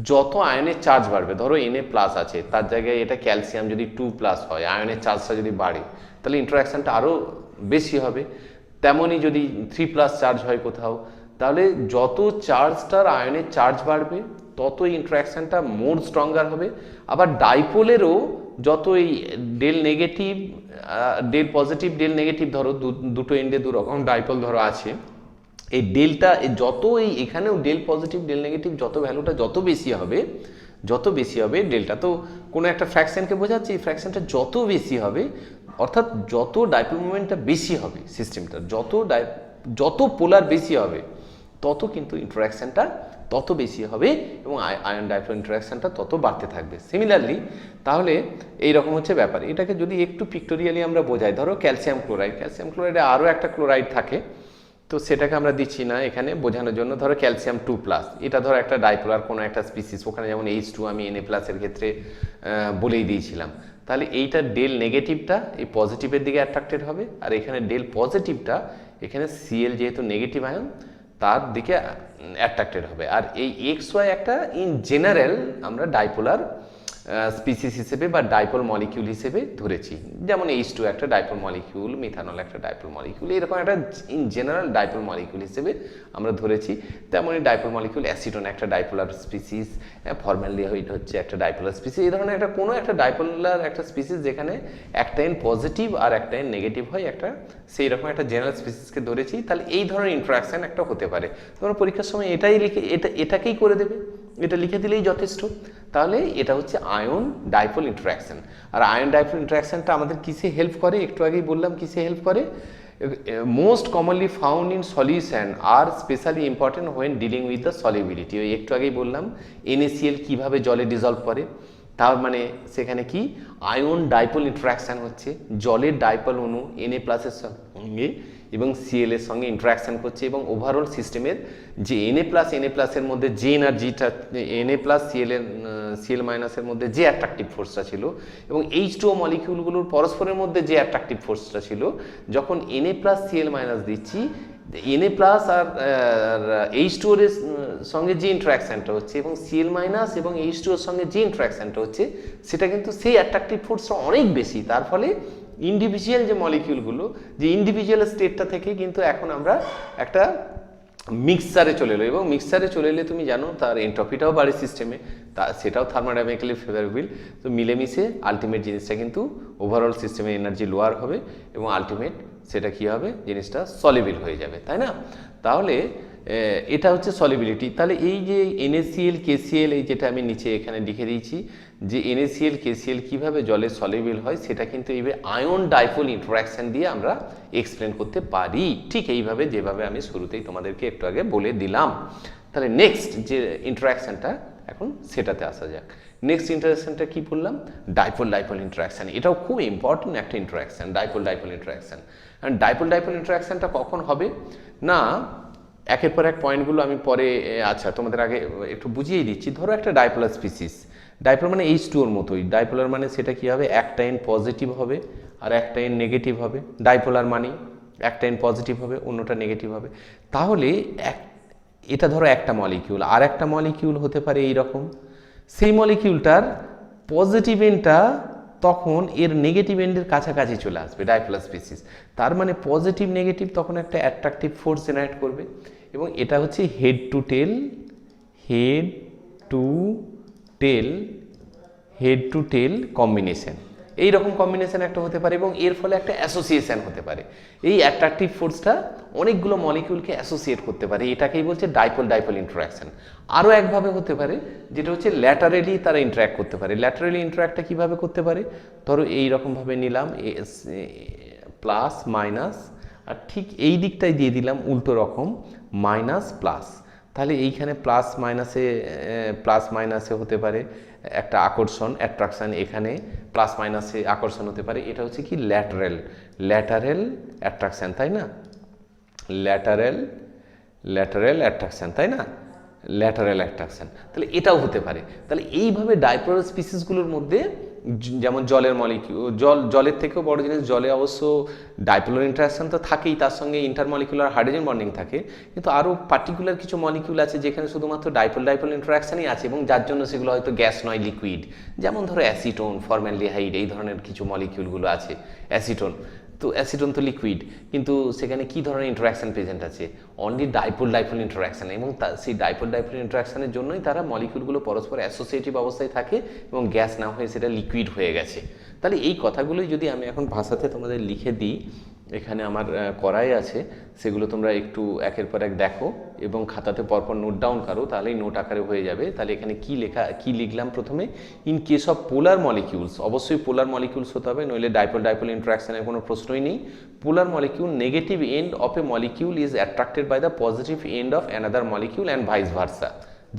S1: যত আয়নের চার্জ বাড়বে, ধরো Na+ আছে, তার জায়গায় এটা ক্যালসিয়াম যদি 2+ হয়, আয়নের চার্জটা যদি বাড়ে তাহলে ইন্টারাকশনটা আরও বেশি হবে। তেমনই যদি 3+ চার্জ হয় কোথাও, তাহলে যত চার্জটার আয়নের চার্জ বাড়বে তত ইন্টারাকশনটা মোর স্ট্রঙ্গার হবে। আবার ডাইপোলেরও যত এই del negative del positive del negative ধরো দুটো এন্ডে দু রকম ডাইপোল ধরো আছে, এই ডেলটা যত এখানেও ডেল পজিটিভ ডেল নেগেটিভ যত ভ্যালুটা যত বেশি হবে ডেলটা তো কোনো একটা ফ্র্যাকশনকে বোঝাচ্ছে, এই ফ্র্যাকশনটা যত বেশি হবে অর্থাৎ যত ডাইপোল মোমেন্টটা বেশি হবে সিস্টেমটার, যত পোলার বেশি হবে তত কিন্তু ইন্টারাকশানটা তত বেশি হবে এবং আয়ন ডাইপোল ইন্টারাকশানটা তত বাড়তে থাকবে। সিমিলারলি তাহলে এইরকম হচ্ছে ব্যাপার। এটাকে যদি একটু পিক্টোরিয়ালি আমরা বোঝাই, ধরো ক্যালসিয়াম ক্লোরাইডে আরও একটা ক্লোরাইড থাকে, তো সেটাকে আমরা দিচ্ছি না এখানে বোঝানোর জন্য। ধরো ক্যালসিয়াম 2+, এটা ধরো একটা ডাইপোলার কোনো একটা স্পিসিস, ওখানে যেমন H2 আমি Na+ এর ক্ষেত্রে বলেই দিয়েছিলাম। তাহলে এইটা ডেল নেগেটিভটা এই পজিটিভের দিকে অ্যাট্রাক্টেড হবে, আর এখানে ডেল পজিটিভটা এখানে Cl যেহেতু নেগেটিভ আয়ন তার দিকে অ্যাট্রাক্টেড হবে। আর এই XY একটা ইন জেনারেল আমরা ডাইপোলার স্পিসিস হিসেবে বা ডাইপোল মলিকিউল হিসেবে ধরেছি, যেমন H2 একটা ডাইপোল মলিকিউল, মিথানল একটা ডাইপোল মলিকিউল, এরকম একটা ইন জেনারেল ডাইপোল মলিকিউল হিসেবে আমরা ধরেছি। তেমনই ডাইপোল মলিকিউল অ্যাসিটোন একটা ডাইপোলার স্পিসিস, ফর্মালডিহাইড হচ্ছে একটা ডাইপোলার স্পিসিস, এই ধরনের একটা কোনো একটা ডাইপোলার একটা স্পিসিস যেখানে একটা এন পজিটিভ আর একটা এন নেগেটিভ হয়, একটা সেই রকম একটা জেনারেল স্পিসিসকে ধরেছি। তাহলে এই ধরনের ইন্টারাকশন একটা হতে পারে। তোমরা পরীক্ষার সময় এটাই লিখে এটাকেই করে দেবে, এটা লিখে দিলেই যথেষ্ট। তাহলে এটা হচ্ছে আয়ন ডাইপোল ইন্টারাকশন। আর আয়ন ডাইপোল ইন্টারাকশনটা আমাদের কিসে হেল্প করে, একটু আগেই বললাম কিসে হেল্প করে। Most commonly found in solution are specially important when dealing with the solubility. ওই একটু আগেই বললাম NaCl কিভাবে জলে ডিজলভ করে, তার মানে সেখানে কি আয়ন ডাইপোল ইন্টারাকশন হচ্ছে, জলের ডাইপোল অণু Na+ এর সঙ্গে এবং Cl এর সঙ্গে ইন্টারাকশন করছে, এবং ওভারঅল সিস্টেমের যে Na+ এর মধ্যে যে এনার্জিটা, Na+ Cl- এর মধ্যে যে অ্যাট্রাকটিভ ফোর্সটা ছিল এবং H2O মলিকিউলগুলোর পরস্পরের মধ্যে যে অ্যাট্রাকটিভ ফোর্সটা ছিল, যখন Na+ Cl- দিচ্ছি, Na+ আর H2O এর সঙ্গে যে ইন্টারাকশনটা হচ্ছে এবং Cl- এবং H2O এর সঙ্গে যে ইন্টারাকশনটা হচ্ছে সেটা কিন্তু সেই অ্যাট্রাকটিভ ফোর্সটা অনেক বেশি। তার ফলে ইন্ডিভিজুয়াল যে মলিকিউলগুলো, যে ইন্ডিভিজুয়াল স্টেটটা থেকে কিন্তু এখন আমরা একটা মিক্সচারে চলে এলো, এবং মিক্সচারে চলে এলে তুমি জানো তার এন্ট্রপিটাও বাড়ে সিস্টেমে, সেটাও থার্মোডাইনামিক্যালি ফেভারেবল। তো মিলেমিশে আলটিমেট জিনিসটা কিন্তু ওভারঅল সিস্টেমের এনার্জি লোয়ার হবে এবং আলটিমেট সেটা কী হবে, জিনিসটা সলিবল হয়ে যাবে, তাই না? তাহলে এটা হচ্ছে সলিবিলিটি। তাহলে এই যে NaCl KCl, এই যেটা আমি নিচে এখানে লিখে দিয়েছি যে NaCl KCl কীভাবে জলে সলিবল হয়, সেটা কিন্তু এইভাবে আয়ন ডাইপোল ইন্টারাকশন দিয়ে আমরা এক্সপ্লেন করতে পারি, ঠিক এইভাবে যেভাবে আমি শুরুতেই তোমাদেরকে একটু আগে বলে দিলাম। তাহলে নেক্সট যে ইন্টারাকশনটা এখন সেটাতে আসা যাক। নেক্সট ইন্টারাকশনটা কি বললাম, ডাইপোল ইন্টারাকশন। এটাও খুব ইম্পর্টেন্ট একটা interaction, dipole interaction. And dipole ইন্টারাকশনটা কখন হবে না, একের পর এক পয়েন্টগুলো আমি পরে, আচ্ছা তোমাদের আগে একটু বুঝিয়ে দিচ্ছি। ধরো একটা ডাইপোলার স্পিসিস, ডাইপোলার মানে H2ওর মতোই, ডাইপোলার মানে সেটা কি হবে, একটা এন পজিটিভ হবে আর একটা এন নেগেটিভ হবে। ডাইপোলার মানে একটা এন পজিটিভ হবে অন্যটা নেগেটিভ হবে। তাহলে এটা ধরো একটা মলিকিউল, আর একটা মলিকিউল হতে পারে এইরকম, সেই মলিকিউলটার পজিটিভ এন্ডটা তখন এর নেগেটিভ এন্ডের কাছাকাছি চলে আসবে, ডাইপোলার স্পিসিস। তার মানে পজিটিভ নেগেটিভ তখন একটা অ্যাট্রাকটিভ ফোর্স জেনারেট করবে, এবং এটা হচ্ছে হেড টু টেল কম্বিনেশন। এইরকম কম্বিনেশন একটা হতে পারে এবং এর ফলে একটা অ্যাসোসিয়েশন হতে পারে। এই অ্যাট্রাকটিভ ফোর্সটা অনেকগুলো মলিকিউলকে অ্যাসোসিয়েট করতে পারে, এটাকেই বলছে ডাইপোল ইন্টারাকশন। আরও একভাবে হতে পারে যেটা হচ্ছে ল্যাটারালি তারা ইন্টারাক্ট করতে পারে। ল্যাটারালি ইন্টারাক্টটা কীভাবে করতে পারে, ধরো এইরকমভাবে নিলাম প্লাস মাইনাস, আর ঠিক এই দিকটাই দিয়ে দিলাম উল্টো রকম মাইনাস প্লাস। তাহলে এইখানে প্লাস মাইনাসে হতে পারে একটা আকর্ষণ, অ্যাট্রাকশন, এখানে প্লাস মাইনাসে আকর্ষণ হতে পারে। এটা হচ্ছে কি ল্যাটারাল অ্যাট্রাকশন, তাই না? ল্যাটারাল অ্যাট্রাকশন, তাই না? ল্যাটারাল অ্যাট্রাকশন, তাহলে এটাও হতে পারে। তাহলে এইভাবে ডাইপোলার স্পিসিসগুলোর মধ্যে, যেমন জলের মলিকিউল, জলের থেকেও বড় জিনিস, জলে অবশ্য ডাইপোলার ইন্টারাকশন তো থাকেই, তার সঙ্গে ইন্টারমলিকুলার হাইড্রোজেন বন্ডিং থাকে, কিন্তু আরও পার্টিকুলার কিছু মলিকিউল আছে যেখানে শুধুমাত্র ডাইপোল ইন্টারাকশনই আছে এবং যার জন্য সেগুলো হয়তো গ্যাস নয়, লিকুইড। যেমন ধরো অ্যাসিটোন, ফর্মালডিহাইড, এই ধরনের কিছু মলিকিউলগুলো আছে, অ্যাসিটোন। তো অ্যাসিটন তো লিকুইড, কিন্তু সেখানে কি ধরনের ইন্টারাকশন প্রেজেন্ট আছে? অনলি ডাইপোল ডাইপোল ইন্টারাকশন, এবং সেই ডাইপোল ডাইপোল ইন্টারাকশনের জন্যই তারা মলিকিউলগুলো পরস্পর অ্যাসোসিয়েটিভ অবস্থায় থাকে এবং গ্যাস না হয়ে সেটা লিকুইড হয়ে গেছে। তাহলে এই কথাগুলোই যদি আমি এখন ভাষাতে তোমাদের লিখে দিই, এখানে আমার করাই আছে, সেগুলো তোমরা একটু একের পর এক দেখো এবং খাতাতে পরপর নোট ডাউন করো, তাহলেই নোট আকারে হয়ে যাবে। তাহলে এখানে কি লিখলাম প্রথমে? In case of polar molecules, অবশ্যই পোলার মলিকিউলস হতে হবে, নইলে ডাইপোল ডাইপোল ইন্টারাকশনের কোনো প্রশ্নই নেই। Polar molecule, negative end of a molecule is attracted by the positive end of another molecule and vice versa,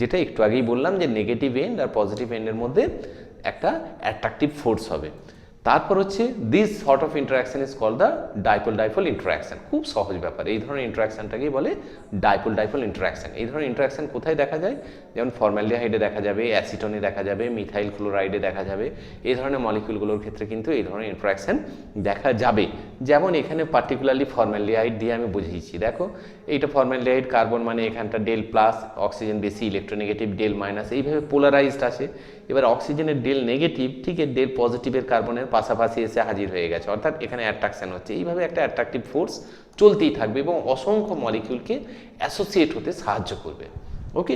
S1: যেটা একটু আগেই বললাম যে নেগেটিভ এন্ড আর পজিটিভ এন্ডের মধ্যে একটা অ্যাট্রাকটিভ ফোর্স হবে। তারপর হচ্ছে this sort of interaction is called the dipole dipole interaction. খুব সহজ ব্যাপার, এই ধরনের ইন্টারাকশনটাকেই বলে ডাইপোল ডাইপোল ইন্টারাকশন। এই ধরনের ইন্টারাকশন কোথায় দেখা যায়? যেমন ফর্মালডিহাইডে দেখা যাবে, অ্যাসিটনে দেখা যাবে, মিথাইল ক্লোরাইডে দেখা যাবে। এই ধরনের মলিকিউলগুলোর ক্ষেত্রে কিন্তু এই ধরনের ইন্টারাকশন দেখা যাবে। যেমন এখানে পার্টিকুলারলি ফর্মালডিহাইড দিয়ে আমি বুঝিয়েছি। দেখো এইটা ফর্মালডিহাইড, কার্বন মানে এখানটা ডেল প্লাস, অক্সিজেন বেশি, ইলেকট্রোনেগেটিভ, ডেল মাইনাস, এইভাবে পোলারাইজড আছে। এবার অক্সিজেনের ডেল নেগেটিভ, ঠিক আছে, ডেল পজিটিভের কার্বনের পাশাপাশি এসে হাজির হয়ে গেছে, অর্থাৎ এখানে অ্যাট্রাকশন হচ্ছে। এইভাবে একটা অ্যাট্রাকটিভ ফোর্স চলতেই থাকবে এবং অসংখ্য মলিকিউলকে অ্যাসোসিয়েট হতে সাহায্য করবে। ওকে,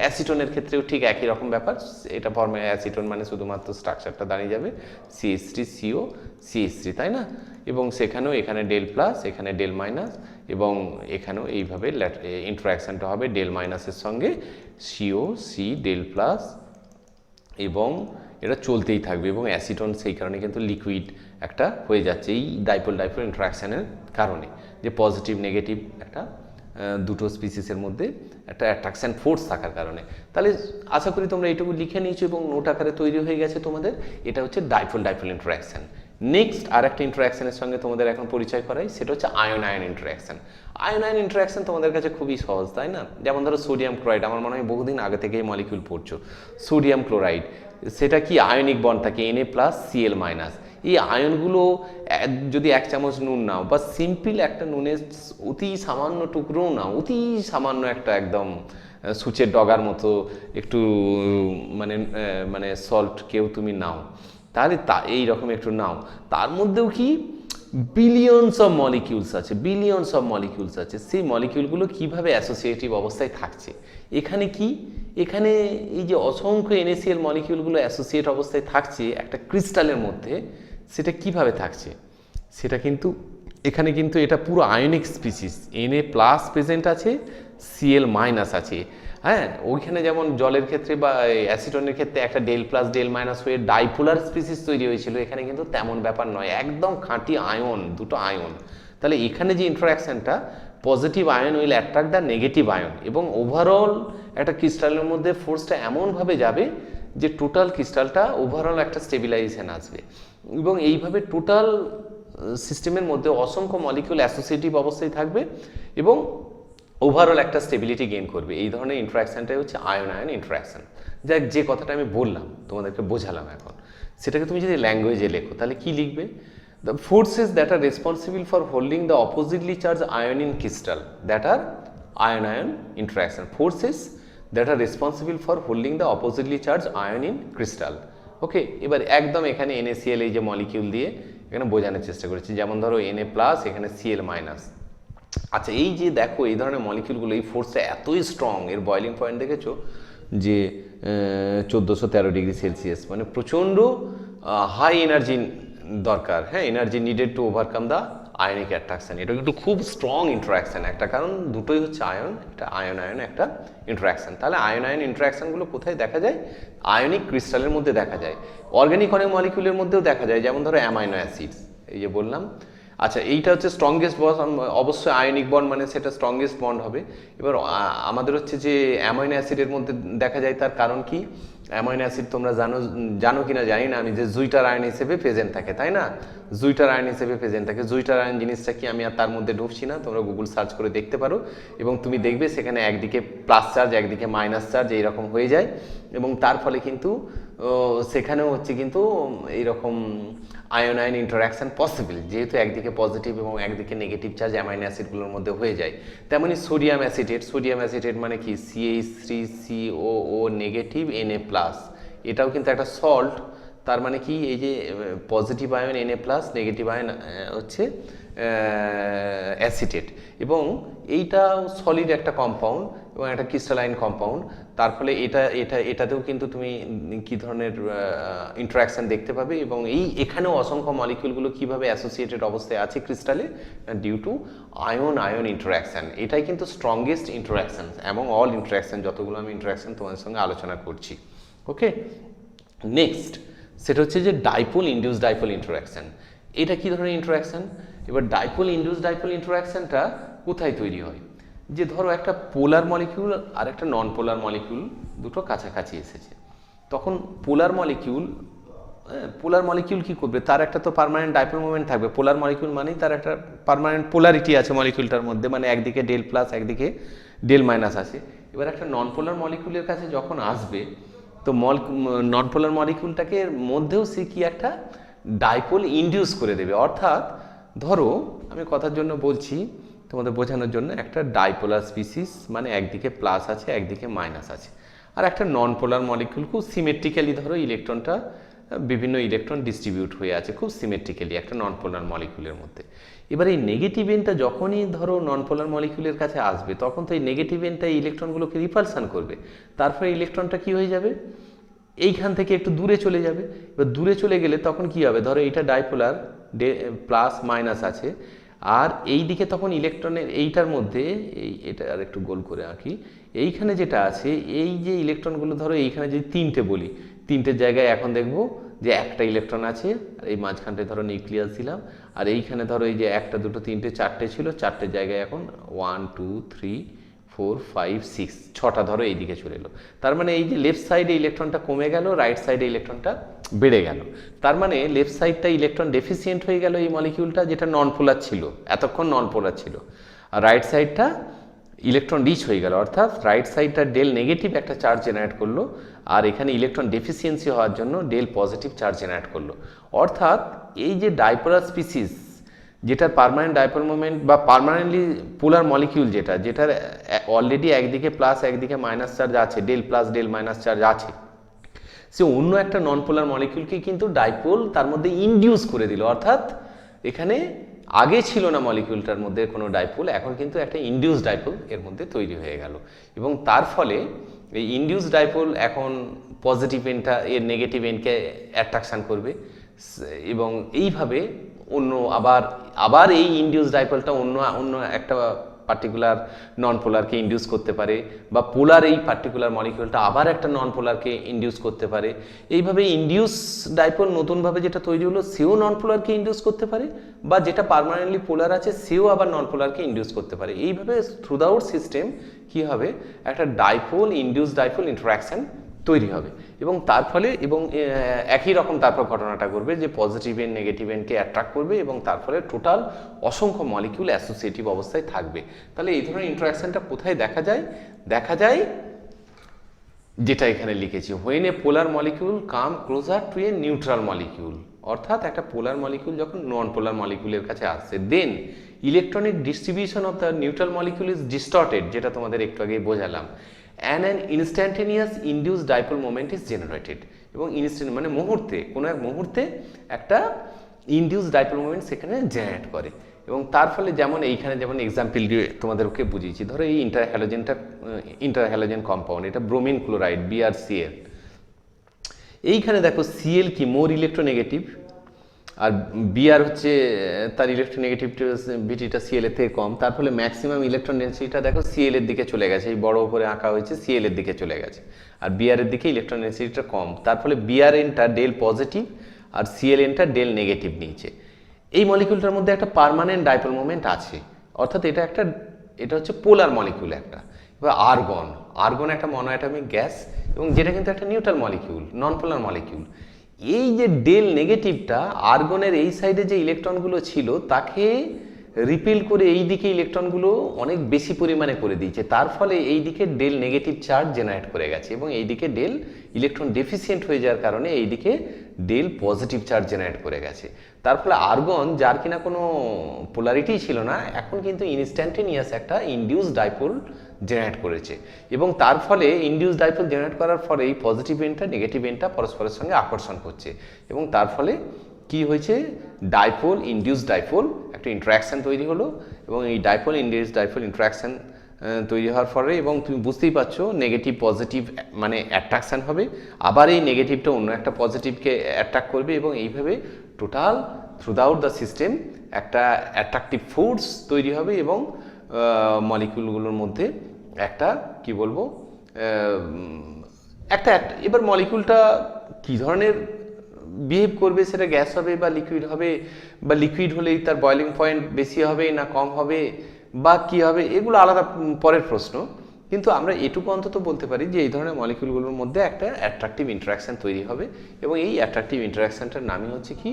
S1: অ্যাসিটনের ক্ষেত্রেও ঠিক একই রকম ব্যাপার। এটা ফর্মে অ্যাসিটন মানে শুধুমাত্র স্ট্রাকচারটা দাঁড়িয়ে যাবে CH3CO CH3, তাই না? এবং সেখানেও এখানে ডেল প্লাস, এখানে ডেল মাইনাস, এবং এখানেও এইভাবে ইন্টারাকশনটা হবে ডেল মাইনাসের সঙ্গে CO3 ডেল প্লাস, এবং এটা চলতেই থাকবে এবং অ্যাসিটন সেই কারণে কিন্তু লিকুইড একটা হয়ে যাচ্ছে এই ডাইপোল ডাইপোল ইন্টারাকশনের কারণে, যে পজিটিভ নেগেটিভ একটা দুটো স্পিসিসের মধ্যে একটা অ্যাট্রাকশন ফোর্স থাকার কারণে। তাহলে আশা করি তোমরা এইটুকু লিখে নিয়েছো এবং নোট আকারে তৈরি হয়ে গেছে তোমাদের। এটা হচ্ছে ডাইপোল ডাইপোল ইন্টারাকশন। নেক্সট আর একটা ইন্টারাকশনের সঙ্গে তোমাদের এখন পরিচয় করাই, সেটা হচ্ছে ion ion interaction. Ion ion interaction তোমাদের কাছে খুবই সহজ, তাই না? যেমন ধরো সোডিয়াম ক্লোরাইড, আমার মনে হয় বহুদিন আগে থেকে এই মলিকিউল পড়ছো। সোডিয়াম ক্লোরাইড, সেটা কি আয়নিক বন্ড থাকে Na+Cl-। এই আয়নগুলো যদি 1 চামচ নুন নাও বা সিম্পল একটা নুনের অতি সামান্য টুকরোও নাও, অতি সামান্য একটা একদম সূচের ডগার মতো একটু মানে সল্ট কেউ তুমি নাও, তাহলে এই রকম একটু নাও, তার মধ্যেও কি বিলিয়নস অফ মলিকিউলস আছে, বিলিয়নস অফ মলিকিউলস আছে। সেই মলিকিউলগুলো কিভাবে অ্যাসোসিয়েটিভ অবস্থায় থাকছে? এখানে কি, এখানে এই যে অসংখ্য NaCl মলিকিউলগুলো অ্যাসোসিয়েট অবস্থায় থাকছে একটা ক্রিস্টালের মধ্যে, সেটা কিভাবে থাকছে? সেটা কিন্তু এখানে কিন্তু এটা পুরো আয়নিক স্পিসিস, Na+ প্রেজেন্ট আছে, Cl- আছে। হ্যাঁ, ওইখানে যেমন জলের ক্ষেত্রে বা অ্যাসিটনের ক্ষেত্রে একটা ডেল প্লাস ডেল মাইনাস হয়ে ডাইপোলার স্পিসিস তৈরি হয়েছিল, এখানে কিন্তু তেমন ব্যাপার নয়, একদম খাঁটি আয়ন, দুটো আয়ন। তাহলে এখানে যে ইন্টারাকশনটা, positive ion will attract the negative ion, এবং ওভারঅল একটা ক্রিস্টালের মধ্যে ফোর্সটা এমনভাবে যাবে যে টোটাল ক্রিস্টালটা ওভারঅল একটা স্টেবিলাইজেশন আসবে, এবং এইভাবে টোটাল সিস্টেমের মধ্যে অসংখ্য মলিকিউল অ্যাসোসিয়েটিভ অবস্থায় থাকবে এবং ওভারঅল একটা স্টেবিলিটি গেইন করবে। এই ধরনের ইন্টারাকশনটাই হচ্ছে আয়ন আয়ন ইন্টারাকশন। যাক, যে কথাটা আমি বললাম তোমাদেরকে বোঝালাম, এখন সেটাকে তুমি যদি ল্যাঙ্গুয়েজে লেখো তাহলে কি লিখবে? The forces that are responsible for holding the oppositely charge ion in crystal, that are ion ion interaction. Forces that are responsible for holding the oppositely charge ion in crystal. Okay, এবার একদম এখানে NaCl এই যে মলিকিউল দিয়ে এখানে বোঝানোর চেষ্টা করেছি। যেমন ধরো Na+, এখানে Cl-। আচ্ছা, এই যে দেখো এই ধরনের মলিকিউলগুলো, এই ফোর্সটা এতই স্ট্রং, এর বয়লিং পয়েন্ট দেখেছো যে 1413 ডিগ্রি সেলসিয়াস, মানে প্রচণ্ড হাই এনার্জি দরকার। হ্যাঁ, energy needed to overcome the ionic attraction. এটা কিন্তু খুব স্ট্রং ইন্টারাকশন একটা, কারণ দুটোই হচ্ছে আয়ন, এটা আয়ন আয়ন একটা ইন্টারাকশন। তাহলে আয়ন আয়ন ইন্টারাকশনগুলো কোথায় দেখা যায়? আয়নিক ক্রিস্টালের মধ্যে দেখা যায়, অর্গানিক অনেক মলিকিউলের মধ্যেও দেখা যায়, যেমন ধরো অ্যামাইনো অ্যাসিডস, এই যে বললাম। আচ্ছা, এইটা হচ্ছে স্ট্রংগেস্ট বন্ড, অবশ্যই আয়নিক বন্ড মানে সেটা স্ট্রংগেস্ট বন্ড হবে। এবার আমাদের হচ্ছে যে অ্যামাইনো অ্যাসিডের মধ্যে দেখা যায়, তার কারণ কি? অ্যামাইনো অ্যাসিড তোমরা জানো কিনা জানি না আমি, যে জুইটার আয়ন হিসেবে প্রেজেন্ট থাকে, তাই না? জুইটার আয়ন হিসেবে প্রেজেন্ট থাকে। জুইটার আয়ন জিনিসটা কি আমি আর তার মধ্যে ঢুকছি না, তোমরা গুগল সার্চ করে দেখতে পারো এবং তুমি দেখবে সেখানে একদিকে প্লাস চার্জ একদিকে মাইনাস চার্জ এইরকম হয়ে যায়, এবং তার ফলে কিন্তু সেখানেও হচ্ছে কিন্তু এইরকম আয়ন আয়ন ইন্টারাকশন পসিবল, যেহেতু একদিকে পজিটিভ এবং একদিকে নেগেটিভ চার্জ অ্যামাইনো অ্যাসিডগুলোর মধ্যে হয়ে যায়। তেমনি সোডিয়াম অ্যাসিটেট, সোডিয়াম অ্যাসিটেট মানে কি? CH3COO নেগেটিভ Na+, এটাও কিন্তু একটা সল্ট, তার মানে কি, এই যে positive ion Na+, negative ion হচ্ছে অ্যাসিটেট, এবং এইটাও সলিড একটা কম্পাউন্ড এবং একটা ক্রিস্টালাইন কম্পাউন্ড। তার ফলে এটাতেও কিন্তু তুমি কি ধরনের ইন্টারাকশান দেখতে পাবে, এবং এখানেও অসংখ্য মলিকিউলগুলো কিভাবে অ্যাসোসিয়েটেড অবস্থায় আছে ক্রিস্টালে, due to ion ion interaction. এটাই কিন্তু স্ট্রংগেস্ট ইন্টারাকশান এবং অল ইন্টারাকশান, যতগুলো আমি ইন্টারাকশান তোমাদের সঙ্গে আলোচনা করছি। ওকে, নেক্সট সেটা হচ্ছে যে ডাইপোল ইনডিউস ডাইপোল ইন্টারাকশান। এটা কি ধরনের ইন্টারাকশান? এবার ডাইপোল ইনডিউস ডাইপোল ইন্টারাকশানটা কোথায় তৈরি হয়? যে ধরো একটা পোলার মলিকিউল আর একটা নন পোলার মলিকিউল দুটো কাছাকাছি এসেছে, তখন পোলার মলিকিউল কি করবে? তার একটা তো পার্মানেন্ট ডাইপোল মোমেন্ট থাকবে। পোলার মলিকিউল মানেই তার একটা পার্মানেন্ট পোলারিটি আছে মলিকিউলটার মধ্যে, মানে একদিকে ডেল প্লাস একদিকে ডেল মাইনাস আছে। এবার একটা নন পোলার মলিকিউলের কাছে যখন আসবে, তো নন পোলার মলিকিউলটাকে মধ্যেও সে কি একটা ডাইপোল ইনডিউস করে দেবে। অর্থাৎ ধরো, আমি কথার জন্য বলছি তোমাদের বোঝানোর জন্য, একটা ডাইপোলার স্পিসিস মানে একদিকে প্লাস আছে একদিকে মাইনাস আছে, আর একটা নন পোলার মলিকিউল খুব সিমেট্রিক্যালি, ধরো ইলেকট্রনটা বিভিন্ন ইলেকট্রন ডিস্ট্রিবিউট হয়ে আছে খুব সিমেট্রিক্যালি একটা নন পোলার মলিকিউলের মধ্যে। এবার এই নেগেটিভ এনটা যখনই ধরো নন পোলার মলিকিউলের কাছে আসবে, তখন তো এই নেগেটিভ এনটা এই ইলেকট্রনগুলোকে রিপালসান করবে। তারপরে ইলেকট্রনটা কি হয়ে যাবে? এইখান থেকে একটু দূরে চলে যাবে। এবার দূরে চলে গেলে তখন কি হবে? ধরো এইটা ডাইপোলার, প্লাস মাইনাস আছে, আর এই দিকে তখন ইলেকট্রনের এইটার মধ্যে এটা আর একটু গোল করে আঁকি, এইখানে যেটা আছে, এই যে ইলেকট্রনগুলো ধরো এইখানে যদি তিনটে বলি, তিনটের জায়গায় এখন দেখব যে একটা ইলেকট্রন আছে, আর এই মাঝখানটায় ধরো নিউক্লিয়াস দিলাম, আর এইখানে ধরো এই যে একটা দুটো তিনটে চারটে ছিল, চারটের জায়গায় এখন 1 2 3 4 5 6 ছটা ধরো এইদিকে চলে এলো। তার মানে এই যে লেফট সাইডে ইলেকট্রনটা কমে গেল, রাইট সাইডে ইলেকট্রনটা বেড়ে গেল। তার মানে লেফট সাইডটা ইলেকট্রন ডেফিসিয়েন্ট হয়ে গেল এই মলিকিউলটা, যেটা নন পোলার ছিল, এতক্ষণ নন পোলার ছিল, আর রাইট সাইডটা ইলেকট্রন রিচ হয়ে গেল। অর্থাৎ রাইট সাইডটা ডেল নেগেটিভ একটা চার্জ জেনারেট করলো, আর এখানে ইলেকট্রন ডেফিসিয়েন্সি হওয়ার জন্য ডেল পজিটিভ চার্জ জেনারেট করলো। অর্থাৎ এই যে ডাইপোলার স্পিসিস, যেটার পার্মানেন্ট ডাইপোল মোমেন্ট বা পার্মানেন্টলি পোলার মলিকিউল, যেটার অলরেডি একদিকে প্লাস একদিকে মাইনাস চার্জ আছে, del plus del minus charge আছে, সে অন্য একটা নন পোলার মলিকিউলকে কিন্তু ডাইপোল তার মধ্যে ইনডিউস করে দিল। অর্থাৎ এখানে আগে ছিল না মলিকিউলটার মধ্যে কোনো ডাইপোল, এখন কিন্তু একটা ইনডিউস ডাইপোল এর মধ্যে তৈরি হয়ে গেল, এবং তার ফলে এই ইনডিউস ডাইপোল এখন পজিটিভ এনটা এর নেগেটিভ এনকে অ্যাট্রাকশান করবে, এবং এইভাবে অন্য আবার এই ইনডিউস ডাইপোলটা অন্য একটা পার্টিকুলার নন পোলারকে ইনডিউস করতে পারে, বা পোলার এই পার্টিকুলার মলিকিউলটা আবার একটা নন পোলারকে ইনডিউস করতে পারে। এইভাবে ইনডিউস ডাইপোল নতুনভাবে যেটা তৈরি হলো, সেও নন পোলারকে ইনডিউস করতে পারে, বা যেটা পার্মানেন্টলি পোলার আছে সেও আবার নন পোলারকে ইনডিউস করতে পারে। এইভাবে থ্রু দ্য আউট সিস্টেম কি হবে? একটা ডাইপোল ইনডিউস ডাইপোল ইন্টারাকশন তৈরি হবে, এবং তার ফলে একই রকম তারপর ঘটনাটা ঘটবে যে পজিটিভ এন নেগেটিভ এনকে অ্যাট্রাক্ট করবে, এবং তার ফলে টোটাল অসংখ্য মলিকিউল অ্যাসোসিয়েটিভ অবস্থায় থাকবে। তাহলে এই ধরনের ইন্টারাকশনটা কোথায় দেখা যায়? দেখা যায় যেটা এখানে লিখেছি, when a polar molecule come closer to a neutral molecule. অর্থাৎ একটা পোলার মলিকিউল যখন নন পোলার মলিকিউলের কাছে আসছে, then electronic distribution of the neutral molecule is distorted, যেটা তোমাদের একটু আগেই বোঝালাম, and an instantaneous induced dipole moment is generated। এবং ইনস্ট্যান্ট মানে মুহূর্তে, কোনো এক মুহূর্তে একটা ইনডিউস ডাইপোল মোমেন্ট সেখানে জেনারেট করে, এবং তার ফলে যেমন এইখানে যেমন এক্সাম্পল দিয়ে তোমাদেরকে বুঝিয়েছি, ধরো এই ইন্টারহ্যালোজেন কম্পাউন্ড, এটা ব্রোমিন ক্লোরাইড BrCl। এইখানে দেখো Cl কি মোর ইলেকট্রোনেগেটিভ, আর Br হচ্ছে তার ইলেকট্রোনেগেটিভিটিটা Cl এর থেকে কম, তার ফলে ম্যাক্সিমাম ইলেকট্রন ডেন্সিটিটা দেখো Cl এর দিকে চলে গেছে, এই বড় উপরে আঁকা হয়েছে Cl এর দিকে চলে গেছে, আর Br এর দিকে ইলেকট্রন ডেন্সিটিটা কম, তার ফলে Br এনটা ডেল পজিটিভ আর Cl এনটা ডেল নেগেটিভ নিয়েছে। এই মলিকিউলটার মধ্যে একটা পার্মানেন্ট ডাইপোল মোমেন্ট আছে, অর্থাৎ এটা হচ্ছে পোলার মলিকিউল একটা। এবার আর্গন একটা মনোঅ্যাটমিক গ্যাস, এবং যেটা কিন্তু একটা নিউট্রাল মলিকিউল, নন পোলার মলিকিউল। এই যে ডেল নেগেটিভটা আর্গনের এই সাইডে যে ইলেকট্রনগুলো ছিল তাকে রিপিল করে এই দিকে ইলেকট্রনগুলো অনেক বেশি পরিমাণে করে দিয়েছে, তার ফলে এই দিকে ডেল নেগেটিভ চার্জ জেনারেট করে গেছে, এবং এই দিকে ডেল ইলেকট্রন ডেফিসিয়েন্ট হয়ে যাওয়ার কারণে এই দিকে ডেল পজিটিভ চার্জ জেনারেট করে গেছে। তার ফলে আর্গন, যার কিনা কোনো পোলারিটি ছিল না, এখন কিন্তু ইনস্ট্যান্টেনিয়াস একটা ইনডিউস ডাইপোল জেনারেট করেছে এবং তার ফলে ইনডিউস ডাইপোল জেনারেট করার ফলে এই পজিটিভ এন্ডটা নেগেটিভ এন্ডটা পরস্পরের সঙ্গে আকর্ষণ করছে এবং তার ফলে কি হয়েছে, ডাইপোল ইনডিউস ডাইপোল একটা ইন্টারাকশান তৈরি হলো এবং এই ডাইপোল ইনডিউস ডাইপোল ইন্টারাকশান তৈরি হওয়ার ফলে এবং তুমি বুঝতেই পারছো নেগেটিভ পজিটিভ মানে অ্যাট্রাকশান হবে, আবার এই নেগেটিভটা অন্য একটা পজিটিভকে অ্যাট্রাক্ট করবে এবং এইভাবে টোটাল থ্রুআউট দ্য সিস্টেম একটা অ্যাট্রাকটিভ ফোর্স তৈরি হবে এবং মলিকিউলগুলোর মধ্যে একটা কি বলবো একটা এবার মলিকিউলটা কী ধরনের বিহেভ করবে, সেটা গ্যাস হবে বা লিকুইড হবে, বা লিকুইড হলেই তার বয়লিং পয়েন্ট বেশি হবে না কম হবে বা কী হবে, এগুলো আলাদা পরের প্রশ্ন। কিন্তু আমরা এটুকু অন্তত বলতে পারি যে এই ধরনের মলিকিউলগুলোর মধ্যে একটা অ্যাট্রাকটিভ ইন্টারাকশান তৈরি হবে এবং এই অ্যাট্রাকটিভ ইন্টারাকশানটার নামই হচ্ছে কি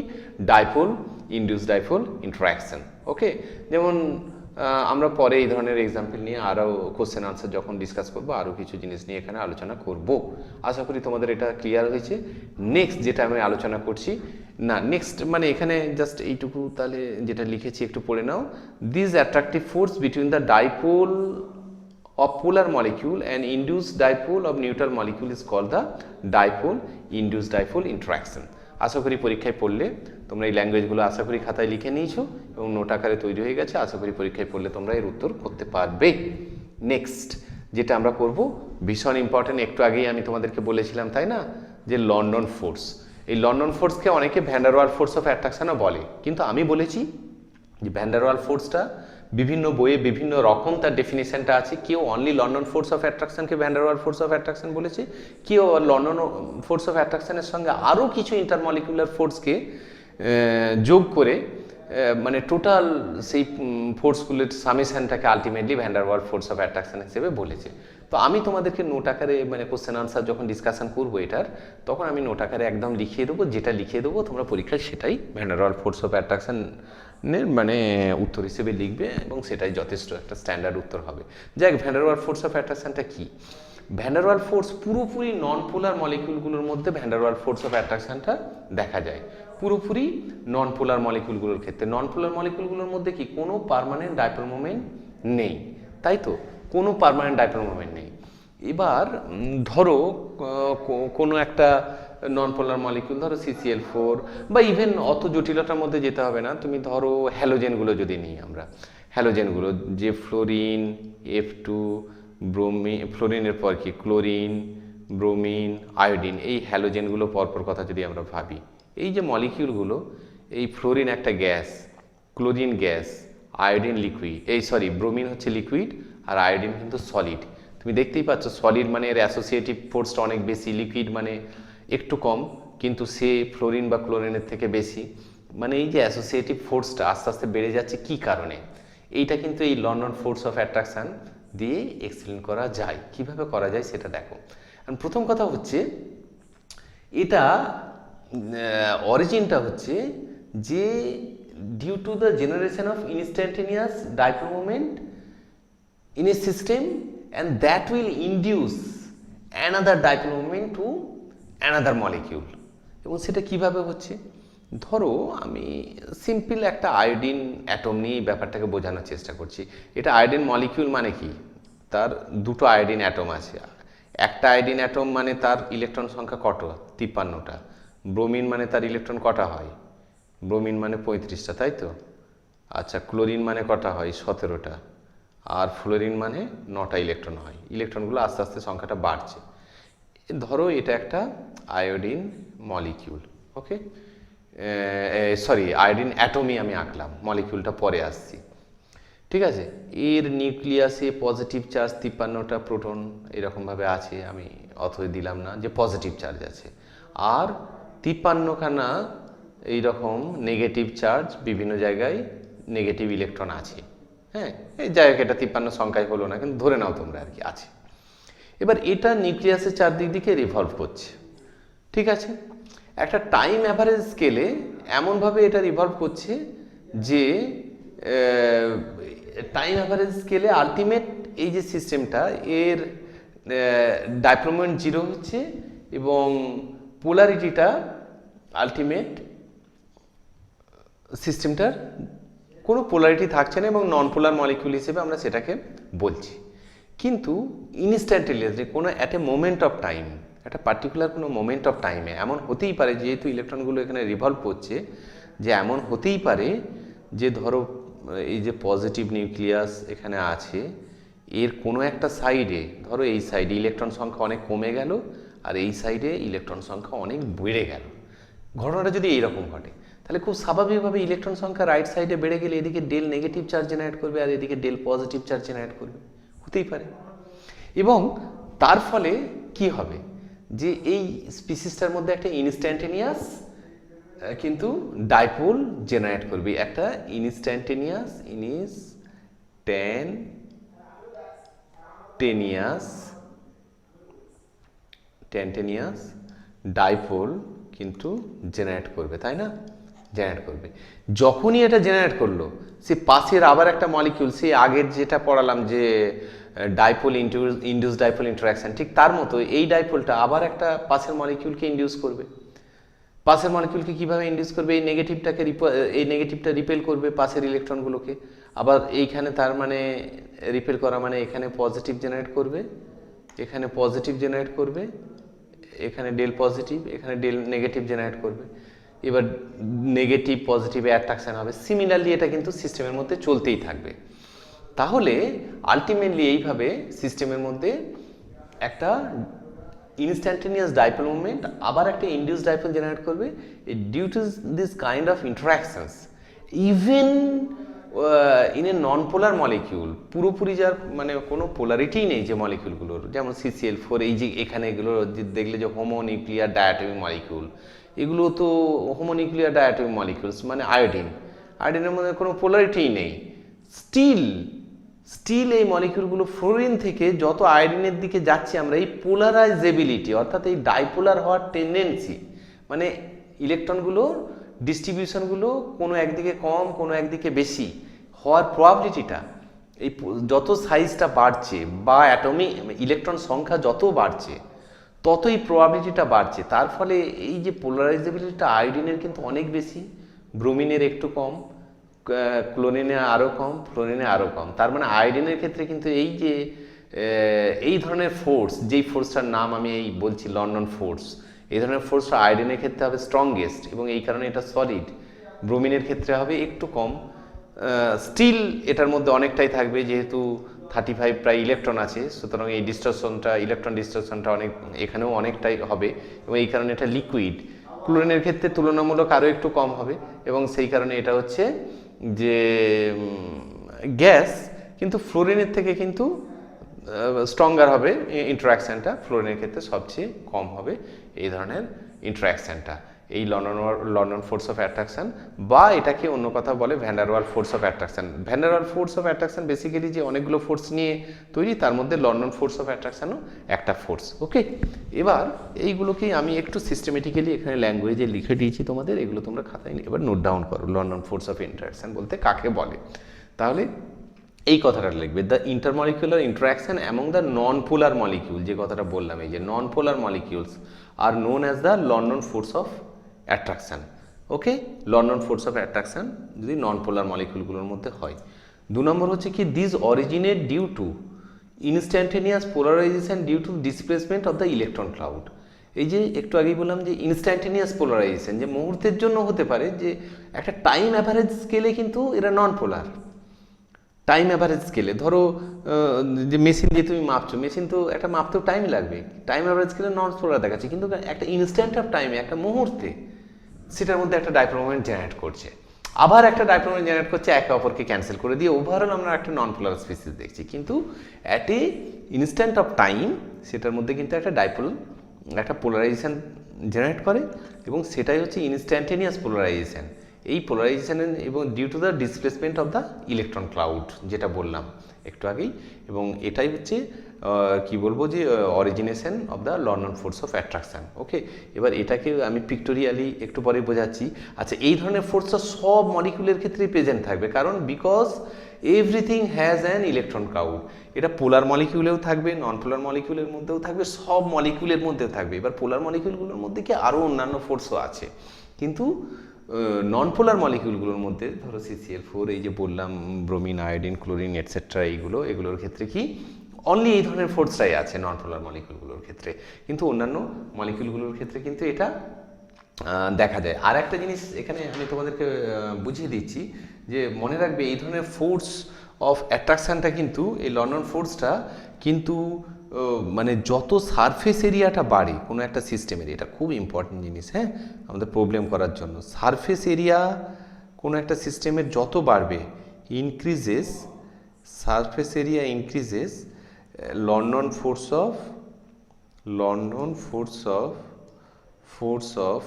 S1: ডাইপোল ইনডিউস ডাইপোল ইন্টারাকশান। ওকে, যেমন আমরা পরে এই ধরনের এক্সাম্পল নিয়ে আরও কোশ্চেন আনসার যখন ডিসকাস করবো আরও কিছু জিনিস নিয়ে এখানে আলোচনা করব। আশা করি তোমাদের এটা ক্লিয়ার হয়েছে। নেক্সট যেটা আমি আলোচনা করছি না, নেক্সট মানে এখানে জাস্ট এইটুকু তাহলে যেটা লিখেছি একটু পড়ে নাও। This attractive force between the dipole of polar molecule and induced dipole of neutral molecule is called the dipole induced dipole interaction. আশা করি পরীক্ষায় পড়লে তোমরা এই ল্যাঙ্গুয়েজগুলো আশা করি খাতায় লিখে নিয়েছো এবং নোট আকারে তৈরি হয়ে গেছে। আশা করি পরীক্ষায় পড়লে তোমরা এর উত্তর করতে পারবে। নেক্সট যেটা আমরা করব ভীষণ ইম্পর্টেন্ট, একটু আগেই আমি তোমাদেরকে বলেছিলাম তাই না, যে লন্ডন ফোর্স। এই লন্ডন ফোর্সকে অনেকে van der Waal force of অ্যাট্রাকশনও বলে, কিন্তু আমি বলেছি যে ভ্যান ডার ওয়াল ফোর্সটা বিভিন্ন বইয়ে বিভিন্ন রকম তার ডেফিনেশনটা আছে। কেউ অনলি লন্ডন ফোর্স অফ অ্যাট্রাকশনকে van der Waal force of attraction বলেছে, কেউ লন্ডন ফোর্স অফ অ্যাট্রাকশনের সঙ্গে আরও কিছু ইন্টারমলিকুলার ফোর্সকে যোগ করে মানে টোটাল সেই ফোর্সগুলোর সামেশনটাকে ultimately van der Waal force of attraction হিসেবে বলেছে। তো আমি তোমাদেরকে নোট আকারে মানে কোশ্চেন আনসার যখন ডিসকাশন করবো এটার, তখন আমি নোট আকারে একদম লিখিয়ে দেবো, যেটা লিখিয়ে দেবো তোমরা পরীক্ষায় সেটাই van der Waal force of attraction মানে উত্তর হিসেবে লিখবে এবং সেটাই যথেষ্ট একটা স্ট্যান্ডার্ড উত্তর হবে। যাই হোক, van der Waal force of অ্যাট্রাকশনটা কি? ভ্যান ডার ওয়াল ফোর্স পুরোপুরি নন পোলার মলিকিউলগুলোর মধ্যে van der Waal force of অ্যাট্রাকশনটা দেখা যায় পুরোপুরি নন পোলার মলিকিউলগুলোর ক্ষেত্রে। নন পোলার মলিকিউলগুলোর মধ্যে কি কোনো পার্মানেন্ট ডাইপোল মোমেন্ট নেই, তাই তো, কোনো পার্মানেন্ট ডাইপোল মোমেন্ট নেই। এবার ধরো কোনো একটা নন পোলার মলিকিউল, ধরো CCl4 বা ইভেন অত জটিলতার মধ্যে যেতে হবে না, তুমি ধরো হ্যালোজেনগুলো যদি নিই আমরা, হ্যালোজেনগুলো যে ফ্লোরিন, F2, ব্রোমিন, ফ্লোরিনের পর কি ক্লোরিন, ব্রোমিন, আয়োডিন, এই হ্যালোজেনগুলো পরপর কথা যদি আমরা ভাবি, এই যে মলিকিউলগুলো, এই ফ্লোরিন একটা gas, chlorine gas, iodine liquid, bromine হচ্ছে লিকুইড আর আয়োডিন কিন্তু সলিড। তুমি দেখতেই পাচ্ছ সলিড মানে এর অ্যাসোসিয়েটিভ ফোর্সটা অনেক বেশি, লিকুইড মানে একটু কম, কিন্তু সে ফ্লোরিন বা ক্লোরিনের থেকে বেশি। মানে এই যে অ্যাসোসিয়েটিভ ফোর্সটা আস্তে আস্তে বেড়ে যাচ্ছে, কি কারণে? এইটা কিন্তু এই লন্ডন ফোর্স অফ অ্যাট্রাকশন দিয়ে এক্সপ্লেন করা যায়। কিভাবে করা যায় সেটা দেখো। প্রথম কথা হচ্ছে এটা অরিজিনটা হচ্ছে যে due to the generation of instantaneous dipole moment in a system and that will induce another dipole moment to another molecule। এবং সেটা কিভাবে হচ্ছে, ধরো আমি সিম্পল একটা আয়োডিন অ্যাটম নিয়ে ব্যাপারটাকে বোঝানোর চেষ্টা করছি। এটা আয়োডিন মলিকিউল মানে কি, তার দুটো আয়োডিন অ্যাটম আছে। একটা আয়োডিন অ্যাটম মানে তার ইলেকট্রন সংখ্যা কত, 53টা। ব্রোমিন মানে তার ইলেকট্রন কটা হয়, ব্রোমিন মানে 35টা, তাই তো। আচ্ছা, ক্লোরিন মানে কটা হয়, 17টা। আর ফ্লোরিন মানে 9টা ইলেকট্রন হয়। ইলেকট্রনগুলো আস্তে আস্তে সংখ্যাটা বাড়ছে। ধরো এটা একটা আয়োডিন মলিকিউল, ওকে, আয়োডিন অ্যাটমই আমি আঁকলাম, মলিকিউলটা পরে আসছি, ঠিক আছে। এর নিউক্লিয়াসে পজিটিভ চার্জ 53টা প্রোটন এরকমভাবে আছে, আমি অথই দিলাম না যে পজিটিভ চার্জ আছে, আর 53খানা এইরকম নেগেটিভ চার্জ, বিভিন্ন জায়গায় নেগেটিভ ইলেকট্রন আছে। হ্যাঁ, এই যাই হোক, এটা 53 সংখ্যায় হলো না, কিন্তু ধরে নাও তোমরা আর কি আছে। এবার এটা নিউক্লিয়াসের চারদিক দিকে রিভলভ করছে, ঠিক আছে। একটা টাইম অ্যাভারেজ স্কেলে এমনভাবে এটা রিভলভ করছে যে টাইম অ্যাভারেজ স্কেলে আলটিমেট এই যে সিস্টেমটা, এর ডাইপোল মোমেন্ট 0 হচ্ছে এবং পোলারিটিটা আলটিমেট সিস্টেমটার কোনো পোলারিটি থাকছে না এবং নন পোলার মলিকিউল হিসেবে আমরা সেটাকে বলছি। কিন্তু ইনস্ট্যান্টেনিয়াসলি কোনো at a moment of time, একটা পার্টিকুলার কোনো মোমেন্ট অফ টাইমে এমন হতেই পারে, যেহেতু ইলেকট্রনগুলো এখানে রিভলভ করছে, যে এমন হতেই পারে যে ধরো এই যে পজিটিভ নিউক্লিয়াস এখানে আছে, এর কোনো একটা সাইডে, ধরো এই সাইডে ইলেকট্রন সংখ্যা অনেক কমে গেল আর এই সাইডে ইলেকট্রন সংখ্যা অনেক বেড়ে গেল। ঘটনাটা যদি এইরকম ঘটে, তাহলে খুব স্বাভাবিকভাবে ইলেকট্রন সংখ্যা রাইট সাইডে বেড়ে গেলে এদিকে ডেল নেগেটিভ চার্জ জেনারেট করবে আর এদিকে ডেল পজিটিভ চার্জ জেনারেট করবে, হতেই পারে। এবং তার ফলে কি হবে, যে এই স্পিসিসটার মধ্যে একটা ইনস্ট্যান্টেনিয়াস কিন্তু ডাইপোল জেনারেট করবে, একটা ইনস্ট্যান্টেনিয়াস ডাইপোল কিন্তু জেনারেট করবে, তাই না? জেনারেট করবে। যখনই এটা জেনারেট করলো, সে পাশের আবার একটা মলিকিউল, সে আগের যেটা পড়ালাম যে ডাইপোল ইনডিউস ডাইপোল ইন্টারাকশন, ঠিক তার মতো এই ডাইপোলটা আবার একটা পাশের মলিকিউলকে ইনডিউস করবে। পাশের মলিকিউলকে কিভাবে ইনডিউস করবে, এই নেগেটিভটা রিপেল করবে পাশের ইলেকট্রনগুলোকে, আবার এইখানে তার মানে রিপেল করা মানে এখানে পজিটিভ জেনারেট করবে, এখানে পজিটিভ জেনারেট করবে, এখানে ডেল পজিটিভ, এখানে ডেল নেগেটিভ জেনারেট করবে। এবার নেগেটিভ পজিটিভে অ্যাট্রাকশন হবে। সিমিলারলি এটা কিন্তু সিস্টেমের মধ্যে চলতেই থাকবে। তাহলে আলটিমেটলি এইভাবে সিস্টেমের মধ্যে একটা ইনস্ট্যান্টেনিয়াস ডাইপোল মুভমেন্ট আবার একটা ইনডিউস ডাইপোল জেনারেট করবে। Due to this kind of interactions, even in a non polar molecule, পুরোপুরি যার মানে কোনো পোলারিটি নেই যে মলিকিউলগুলোর, যেমন CCl4, এই যে এখানে এগুলো দেখলে যে হোমোনিউক্লিয়ার ডায়াটমিক মলিকিউল, এগুলো তো হোমোনিউক্লিয়ার ডায়াটমিক মলিকিউলস, মানে আয়োডিনের মধ্যে কোনো পোলারিটিই নেই। স্টিল এই মলিকিউলগুলো ফ্লোরিন থেকে যত আয়োডিনের দিকে যাচ্ছে আমরা, এই পোলারাইজেবিলিটি অর্থাৎ এই ডাইপোলার হওয়ার টেন্ডেন্সি, মানে ইলেকট্রনগুলোর ডিস্ট্রিবিউশনগুলো কোনো একদিকে কম কোনো একদিকে বেশি হওয়ার প্রবাবিলিটিটা, এই যত সাইজটা বাড়ছে বা অ্যাটমিক ইলেকট্রন সংখ্যা যত বাড়ছে তত এই প্রবাবিলিটিটা বাড়ছে। তার ফলে এই যে পোলারাইজেবিলিটিটা আয়োডিনের কিন্তু অনেক বেশি, ব্রোমিনের একটু কম, ক্লোরিনে আরও কম, ফ্লোরিনে আরও কম। তার মানে আয়োডিনের ক্ষেত্রে কিন্তু এই যে এই ধরনের ফোর্স, যেই ফোর্সটার নাম আমি এই বলছি লন্ডন ফোর্স, এই ধরনের ফোর্সটা আয়োডিনের ক্ষেত্রে হবে স্ট্রংগেস্ট এবং এই কারণে এটা সলিড। ব্রোমিনের ক্ষেত্রে হবে একটু কম। স্টিল এটার মধ্যে অনেকটাই থাকবে, যেহেতু 35 প্রায় ইলেকট্রন আছে, সুতরাং এই ইলেকট্রন ডিস্টরশনটা এখানেও অনেকটাই হবে এবং এই কারণে এটা লিকুইড। ক্লোরিনের ক্ষেত্রে তুলনামূলক আরও একটু কম হবে এবং সেই কারণে এটা হচ্ছে যে গ্যাস, কিন্তু ফ্লোরিনের থেকে কিন্তু স্ট্রঙ্গার হবে ইন্টারাকশানটা, ফ্লোরিনের ক্ষেত্রে সবচেয়ে কম হবে এই ধরনের ইন্টারাকশানটা, এই লন্ডন ফোর্স অফ অ্যাট্রাকশন, বা এটাকে অন্য কথা বলে van der Waal force of attraction. Van der Waal force of attraction basically যে অনেকগুলো ফোর্স নিয়ে তৈরি, তার মধ্যে লন্ডন ফোর্স অফ অ্যাট্রাকশনও একটা ফোর্স। ওকে, এবার এইগুলোকেই আমি একটু সিস্টেমেটিক্যালি এখানে ল্যাঙ্গুয়েজে লিখে দিয়েছি তোমাদের, এগুলো তোমরা খাতায় নিয়ে এবার নোট ডাউন করো। লন্ডন ফোর্স অফ ইন্টারাকশন বলতে কাকে বলে, তাহলে এই কথাটা লিখবে, the intermolecular interaction among the non polar molecule, যে কথাটা বললাম, এই যে non polar molecules are known as the London force of attraction. Okay, London force of attraction যদি নন পোলার মলিকিউলগুলোর মধ্যে হয়। 2 নম্বর হচ্ছে কি, this originate due to instantaneous polarisation due to displacement of the electron cloud. এই যে একটু আগেই বললাম যে ইনস্ট্যান্টেনিয়াস পোলারাইজেশন যে মুহূর্তের জন্য হতে পারে, যে একটা টাইম অ্যাভারেজ স্কেলে কিন্তু এরা নন পোলার। টাইম অ্যাভারেজ স্কেলে ধরো যে মেশিন দিয়ে তুমি মাপছো, মেশিন তো একটা মাপতেও টাইম লাগবে, টাইম অ্যাভারেজ স্কেলে নন পোলার দেখাচ্ছে, কিন্তু একটা ইনস্ট্যান্ট অফ টাইমে একটা মুহূর্তে সেটার মধ্যে একটা ডাইপোল মোমেন্ট জেনারেট করছে, আবার একটা ডাইপোল মোমেন্ট জেনারেট করছে, একে অপরকে ক্যান্সেল করে দিয়ে ওভারঅল আমরা একটা নন পোলার স্পিসিস দেখছি। কিন্তু at a instant of time সেটার মধ্যে কিন্তু একটা পোলারাইজেশন জেনারেট করে এবং সেটাই হচ্ছে ইনস্ট্যান্টেনিয়াস পোলারাইজেশন। এই পোলারাইজেশন এবং due to the displacement of the electron cloud, যেটা বললাম একটু আগেই, এবং এটাই হচ্ছে কি বলবো যে origination of the London force of attraction. Okay, এবার এটাকে আমি পিক্টোরিয়ালি একটু পরে বোঝাচ্ছি। আচ্ছা, এই ধরনের ফোর্সটা সব মলিকিউলের ক্ষেত্রেই প্রেজেন্ট থাকবে, কারণ because everything has an electron cloud. এটা পোলার মলিকিউলেও থাকবে, নন পোলার মলিকিউলের মধ্যেও থাকবে, সব মলিকিউলের মধ্যেও থাকবে। এবার পোলার মলিকিউলগুলোর মধ্যে কি আরও অন্যান্য ফোর্সও আছে, কিন্তু নন পোলার মলিকিউলগুলোর মধ্যে ধরো CCl4, এই যে বললাম ব্রোমিন, আয়োডিন, ক্লোরিন এটসেট্রা, এগুলোর ক্ষেত্রে কি অনলি এই ধরনের ফোর্সটাই আছে নন পোলার মলিকিউলগুলোর ক্ষেত্রে, কিন্তু অন্যান্য মলিকিউলগুলোর ক্ষেত্রে কিন্তু এটা দেখা যায়। আর একটা জিনিস এখানে আমি তোমাদেরকে বুঝিয়ে দিচ্ছি যে মনে রাখবে এই ধরনের ফোর্স অফ অ্যাট্রাকশানটা কিন্তু এই লন্ডন ফোর্সটা কিন্তু মানে যত সারফেস এরিয়াটা বাড়ে কোনো একটা সিস্টেমের, এটা খুব ইম্পর্টেন্ট জিনিস, হ্যাঁ, আমাদের প্রবলেম করার জন্য। সারফেস এরিয়া কোনো একটা সিস্টেমের যত বাড়বে increases, surface area increases, London force of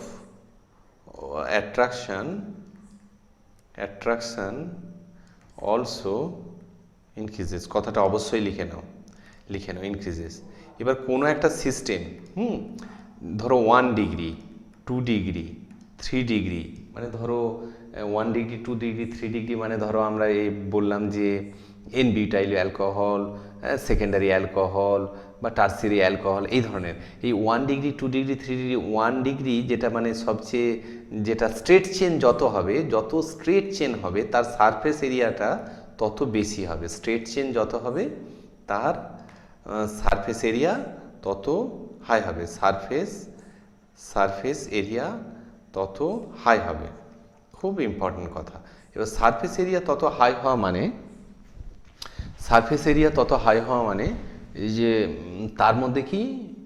S1: attraction also increases। কথাটা অবশ্যই লিখে নাও ইনক্রিজেস। এবার কোনো একটা সিস্টেম ধরো 1 ডিগ্রি 2 ডিগ্রি 3 ডিগ্রি, মানে ধরো 1 ডিগ্রি 2 ডিগ্রি 3 ডিগ্রি, মানে ধরো আমরা এই বললাম যে N butyl alcohol, secondary alcohol বা টার্সিয়ারি অ্যালকোহল, এই ধরনের এই 1 ডিগ্রি 2 ডিগ্রি 3 ডিগ্রি, 1 ডিগ্রি যেটা মানে সবচেয়ে যেটা স্ট্রেট চেন যত হবে, যত স্ট্রেট চেন হবে তার সারফেস এরিয়াটা তত বেশি হবে। স্ট্রেট চেন যত হবে তার সারফেস এরিয়া তত হাই হবে, সারফেস এরিয়া তত হাই হবে। খুব ইম্পর্টেন্ট কথা। এবার সারফেস এরিয়া তত হাই হওয়া মানে এই যে তার মধ্যে কি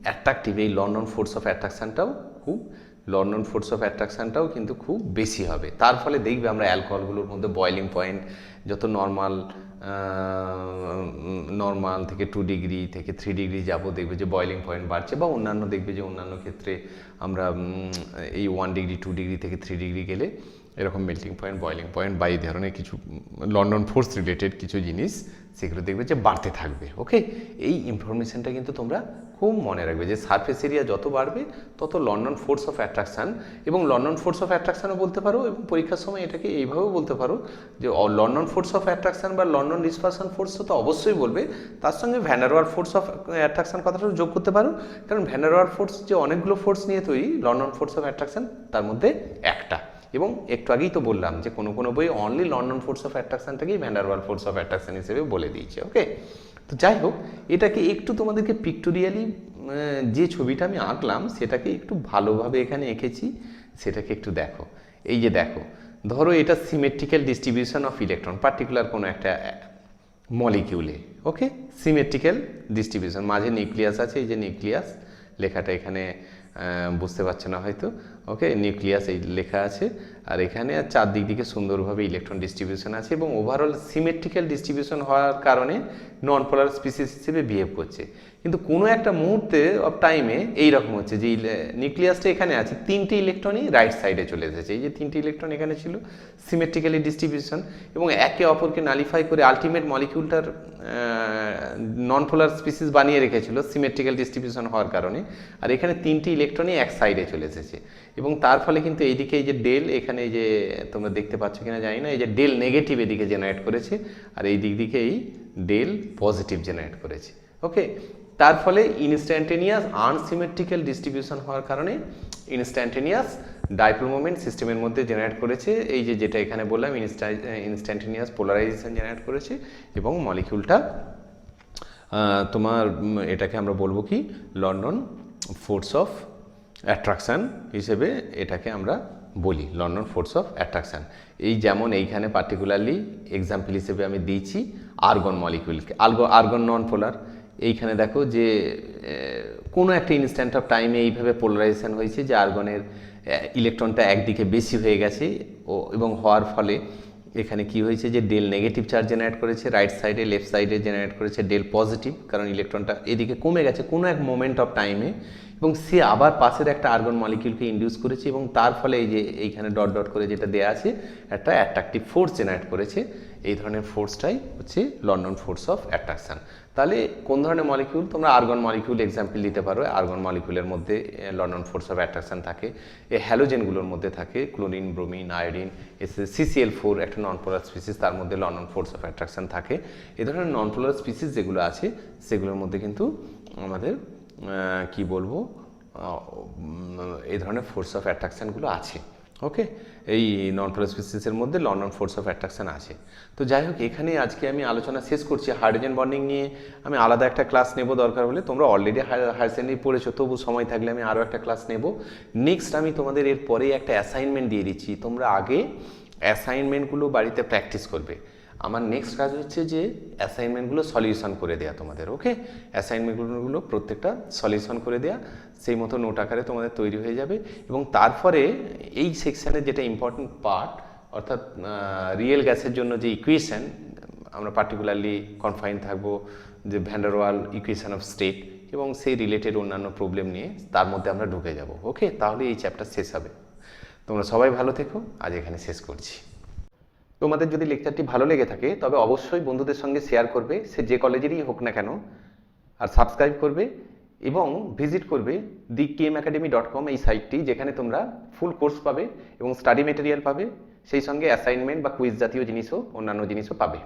S1: অ্যাট্রাকটিভ, এই লন্ডন ফোর্স অফ অ্যাট্রাকশানটাও কিন্তু খুব বেশি হবে। তার ফলে দেখবে আমরা অ্যালকোহলগুলোর মধ্যে বয়েলিং পয়েন্ট যত নর্মাল থেকে 2 ডিগ্রি থেকে 3 ডিগ্রি যাবো, দেখবে যে বয়েলিং পয়েন্ট বাড়ছে, বা অন্যান্য দেখবে যে অন্যান্য ক্ষেত্রে আমরা এই 1 ডিগ্রি 2 ডিগ্রি থেকে 3 ডিগ্রি গেলে এরকম মেল্টিং পয়েন্ট, বয়েলিং পয়েন্ট বা এই ধরনের কিছু লন্ডন ফোর্স রিলেটেড কিছু জিনিস সেগুলো দেখবে যে বাড়তে থাকবে। ওকে, এই ইনফরমেশনটা কিন্তু তোমরা খুব মনে রাখবে যে সারফেস এরিয়া যত বাড়বে তত লন্ডন ফোর্স অফ অ্যাট্রাকশান, এবং লন্ডন ফোর্স অফ অ্যাট্রাকশানও বলতে পারো, এবং পরীক্ষার সময় এটাকে এইভাবেও বলতে পারো যে লন্ডন ফোর্স অফ অ্যাট্রাকশান বা লন্ডন ডিসপারশন ফোর্স তো অবশ্যই বলবে, তার সঙ্গে van der Waal force of attraction কথাটাও যোগ করতে পারো, কারণ ভ্যান ডার ওয়াল ফোর্স যে অনেকগুলো ফোর্স নিয়ে তৈরি, লন্ডন ফোর্স অফ অ্যাট্রাকশান তার মধ্যে একটা। এবং একটু আগেই তো বললাম যে কোনো বই অনলি লন্ডন ফোর্স অফ অ্যাট্রাকশানটাকেই van der Waal force of attraction হিসেবে বলে দিয়েছে। ওকে, তো যাই হোক, এটাকে একটু তোমাদেরকে পিক্টোরিয়ালি যে ছবিটা আমি আঁকলাম সেটাকে একটু ভালোভাবে এখানে এঁকেছি, সেটাকে একটু দেখো। এই যে দেখো, ধরো এটা symmetrical distribution of electron particular কোনো একটা মলিকিউলে। ওকে, সিমেট্রিক্যাল ডিস্ট্রিবিউশন, মাঝে নিউক্লিয়াস আছে, এই যে নিউক্লিয়াস লেখাটা এখানে বুঝতে পারছে না হয়তো। ওকে, নিউক্লিয়াস এই লেখা আছে, আর এখানে চারদিক দিকে সুন্দরভাবে ইলেকট্রন ডিস্ট্রিবিউশন আছে, এবং ওভারঅল সিমেট্রিক্যাল ডিস্ট্রিবিউশন হওয়ার কারণে নন পোলার স্পিসিস হিসেবে বিহেভ করছে। কিন্তু কোনো একটা মুহূর্তে অফ টাইমে এইরকম হচ্ছে যে নিউক্লিয়াসটা এখানে আছে, 3টে ইলেকট্রনই রাইট সাইডে চলে এসেছে, এই যে 3টে ইলেকট্রন এখানে ছিল, সিমেট্রিক্যালি ডিস্ট্রিবিউশন, এবং একে অপরকে নালিফাই করে আলটিমেট মলিকিউলটার নন পোলার স্পিসিস বানিয়ে রেখেছিল সিমেট্রিক্যাল ডিস্ট্রিবিউশন হওয়ার কারণে। আর এখানে 3টে ইলেকট্রনই এক সাইডে চলে এসেছে, এবং তার ফলে কিন্তু এইদিকে এই যে ডেল, এখানে এই যে তোমরা দেখতে পাচ্ছ কিনা জানি না, এই যে ডেল নেগেটিভ এদিকে জেনারেট করেছে, আর এই দিকে এই ডেল পজিটিভ জেনারেট করেছে। ওকে, তার ফলে ইনস্ট্যান্টেনিয়াস আনসিমেট্রিক্যাল ডিস্ট্রিবিউশন হওয়ার কারণে ইনস্ট্যান্টেনিয়াস ডাইপোল মোমেন্ট সিস্টেমের মধ্যে জেনারেট করেছে, এই যে যেটা এখানে বললাম ইনস্ট্যান্টেনিয়াস পোলারাইজেশন জেনারেট করেছে, এবং মলিকিউলটা তোমার এটাকে আমরা বলবো কি লন্ডন ফোর্স অফ অ্যাট্রাকশান হিসেবে এটাকে আমরা বলি, লন্ডন ফোর্স অফ অ্যাট্রাকশান। এই যেমন এইখানে পার্টিকুলারলি এক্সাম্পল হিসেবে আমি দিয়েছি আর্গন মলিকিউলকে, আর্গন নন পোলার। এইখানে দেখো যে কোনো একটা ইনস্ট্যান্ট অফ টাইমে এইভাবে পোলারাইজেশন হয়েছে যে আর্গনের ইলেকট্রনটা একদিকে বেশি হয়ে গেছে, এবং হওয়ার ফলে এখানে কি হয়েছে যে ডেল নেগেটিভ চার্জ জেনারেট করেছে রাইট সাইডে, লেফট সাইডে জেনারেট করেছে ডেল পজিটিভ, কারণ ইলেকট্রনটা এদিকে কমে গেছে কোনো এক মোমেন্ট অফ টাইমে, এবং সে আবার পাশের একটা আর্গন মলিকিউলকে ইনডিউস করেছে, এবং তার ফলে এই যে এইখানে ডট ডট করে যেটা দেওয়া আছে একটা অ্যাট্রাকটিভ ফোর্স জেনারেট করেছে। এই ধরনের ফোর্সটাই হচ্ছে লন্ডন ফোর্স অফ অ্যাট্রাকশান। তাহলে কোন ধরনের মলিকিউল, তোমরা আর্গন মলিকিউল এক্সাম্পল দিতে পারো। আর্গন মলিকিউলের মধ্যে লন্ডন ফোর্স অফ অ্যাট্রাকশান থাকে, এই হ্যালোজেনগুলোর মধ্যে থাকে ক্লোরিন, ব্রোমিন, আয়োডিন, CCl4 একটা নন পোলার স্পিসিস, তার মধ্যে লন্ডন ফোর্স অফ অ্যাট্রাকশান থাকে। এই ধরনের নন পোলার স্পিসিস যেগুলো আছে সেগুলোর মধ্যে কিন্তু আমাদের কি বলবো এই ধরনের ফোর্স অফ অ্যাট্রাকশানগুলো আছে। ওকে, এই নন পোলার স্পিসিসের মধ্যে ল নন ফোর্স অফ অ্যাট্রাকশন আছে। তো যাই হোক, এখানে আজকে আমি আলোচনা শেষ করছি। হাইড্রোজেন বন্ডিং নিয়ে আমি আলাদা একটা ক্লাস নেব দরকার হলে, তোমরা অলরেডি হায়ার সেকেন্ডারি পড়েছো, তবু সময় থাকলে আমি আরও একটা ক্লাস নেব। নেক্সট আমি তোমাদের এরপরে একটা অ্যাসাইনমেন্ট দিয়ে দিচ্ছি, তোমরা আগে অ্যাসাইনমেন্টগুলো বাড়িতে প্র্যাকটিস করবে। আমার নেক্সট কাজ হচ্ছে যে অ্যাসাইনমেন্টগুলো সলিউশন করে দেওয়া তোমাদের। ওকে, অ্যাসাইনমেন্টগুলো প্রত্যেকটা সলিউশন করে দেওয়া, সেই মতো নোট আকারে তোমাদের তৈরি হয়ে যাবে। এবং তারপরে এই সেকশানের যেটা ইম্পর্টেন্ট পার্ট, অর্থাৎ রিয়েল গ্যাসের জন্য যে ইকুয়েশন, আমরা পার্টিকুলারলি কনফাইন থাকবো যে van der wall equation of state এবং সেই রিলেটেড অন্যান্য প্রবলেম নিয়ে তার মধ্যে আমরা ঢুকে যাব। ওকে, তাহলে এই চ্যাপ্টার শেষ হবে। তোমরা সবাই ভালো থেকো, আজ এখানে শেষ করছি। তোমাদের যদি লেকচারটি ভালো লেগে থাকে তবে অবশ্যই বন্ধুদের সঙ্গে শেয়ার করবে, সে যে কলেজেরই হোক না কেন, আর সাবস্ক্রাইব করবে এবং ভিজিট করবে thekmacademy.com এই সাইটটি, যেখানে তোমরা ফুল কোর্স পাবে এবং স্টাডি মেটেরিয়াল পাবে, সেই সঙ্গে অ্যাসাইনমেন্ট বা কুইজ জাতীয় জিনিসও, অন্যান্য জিনিসও পাবে।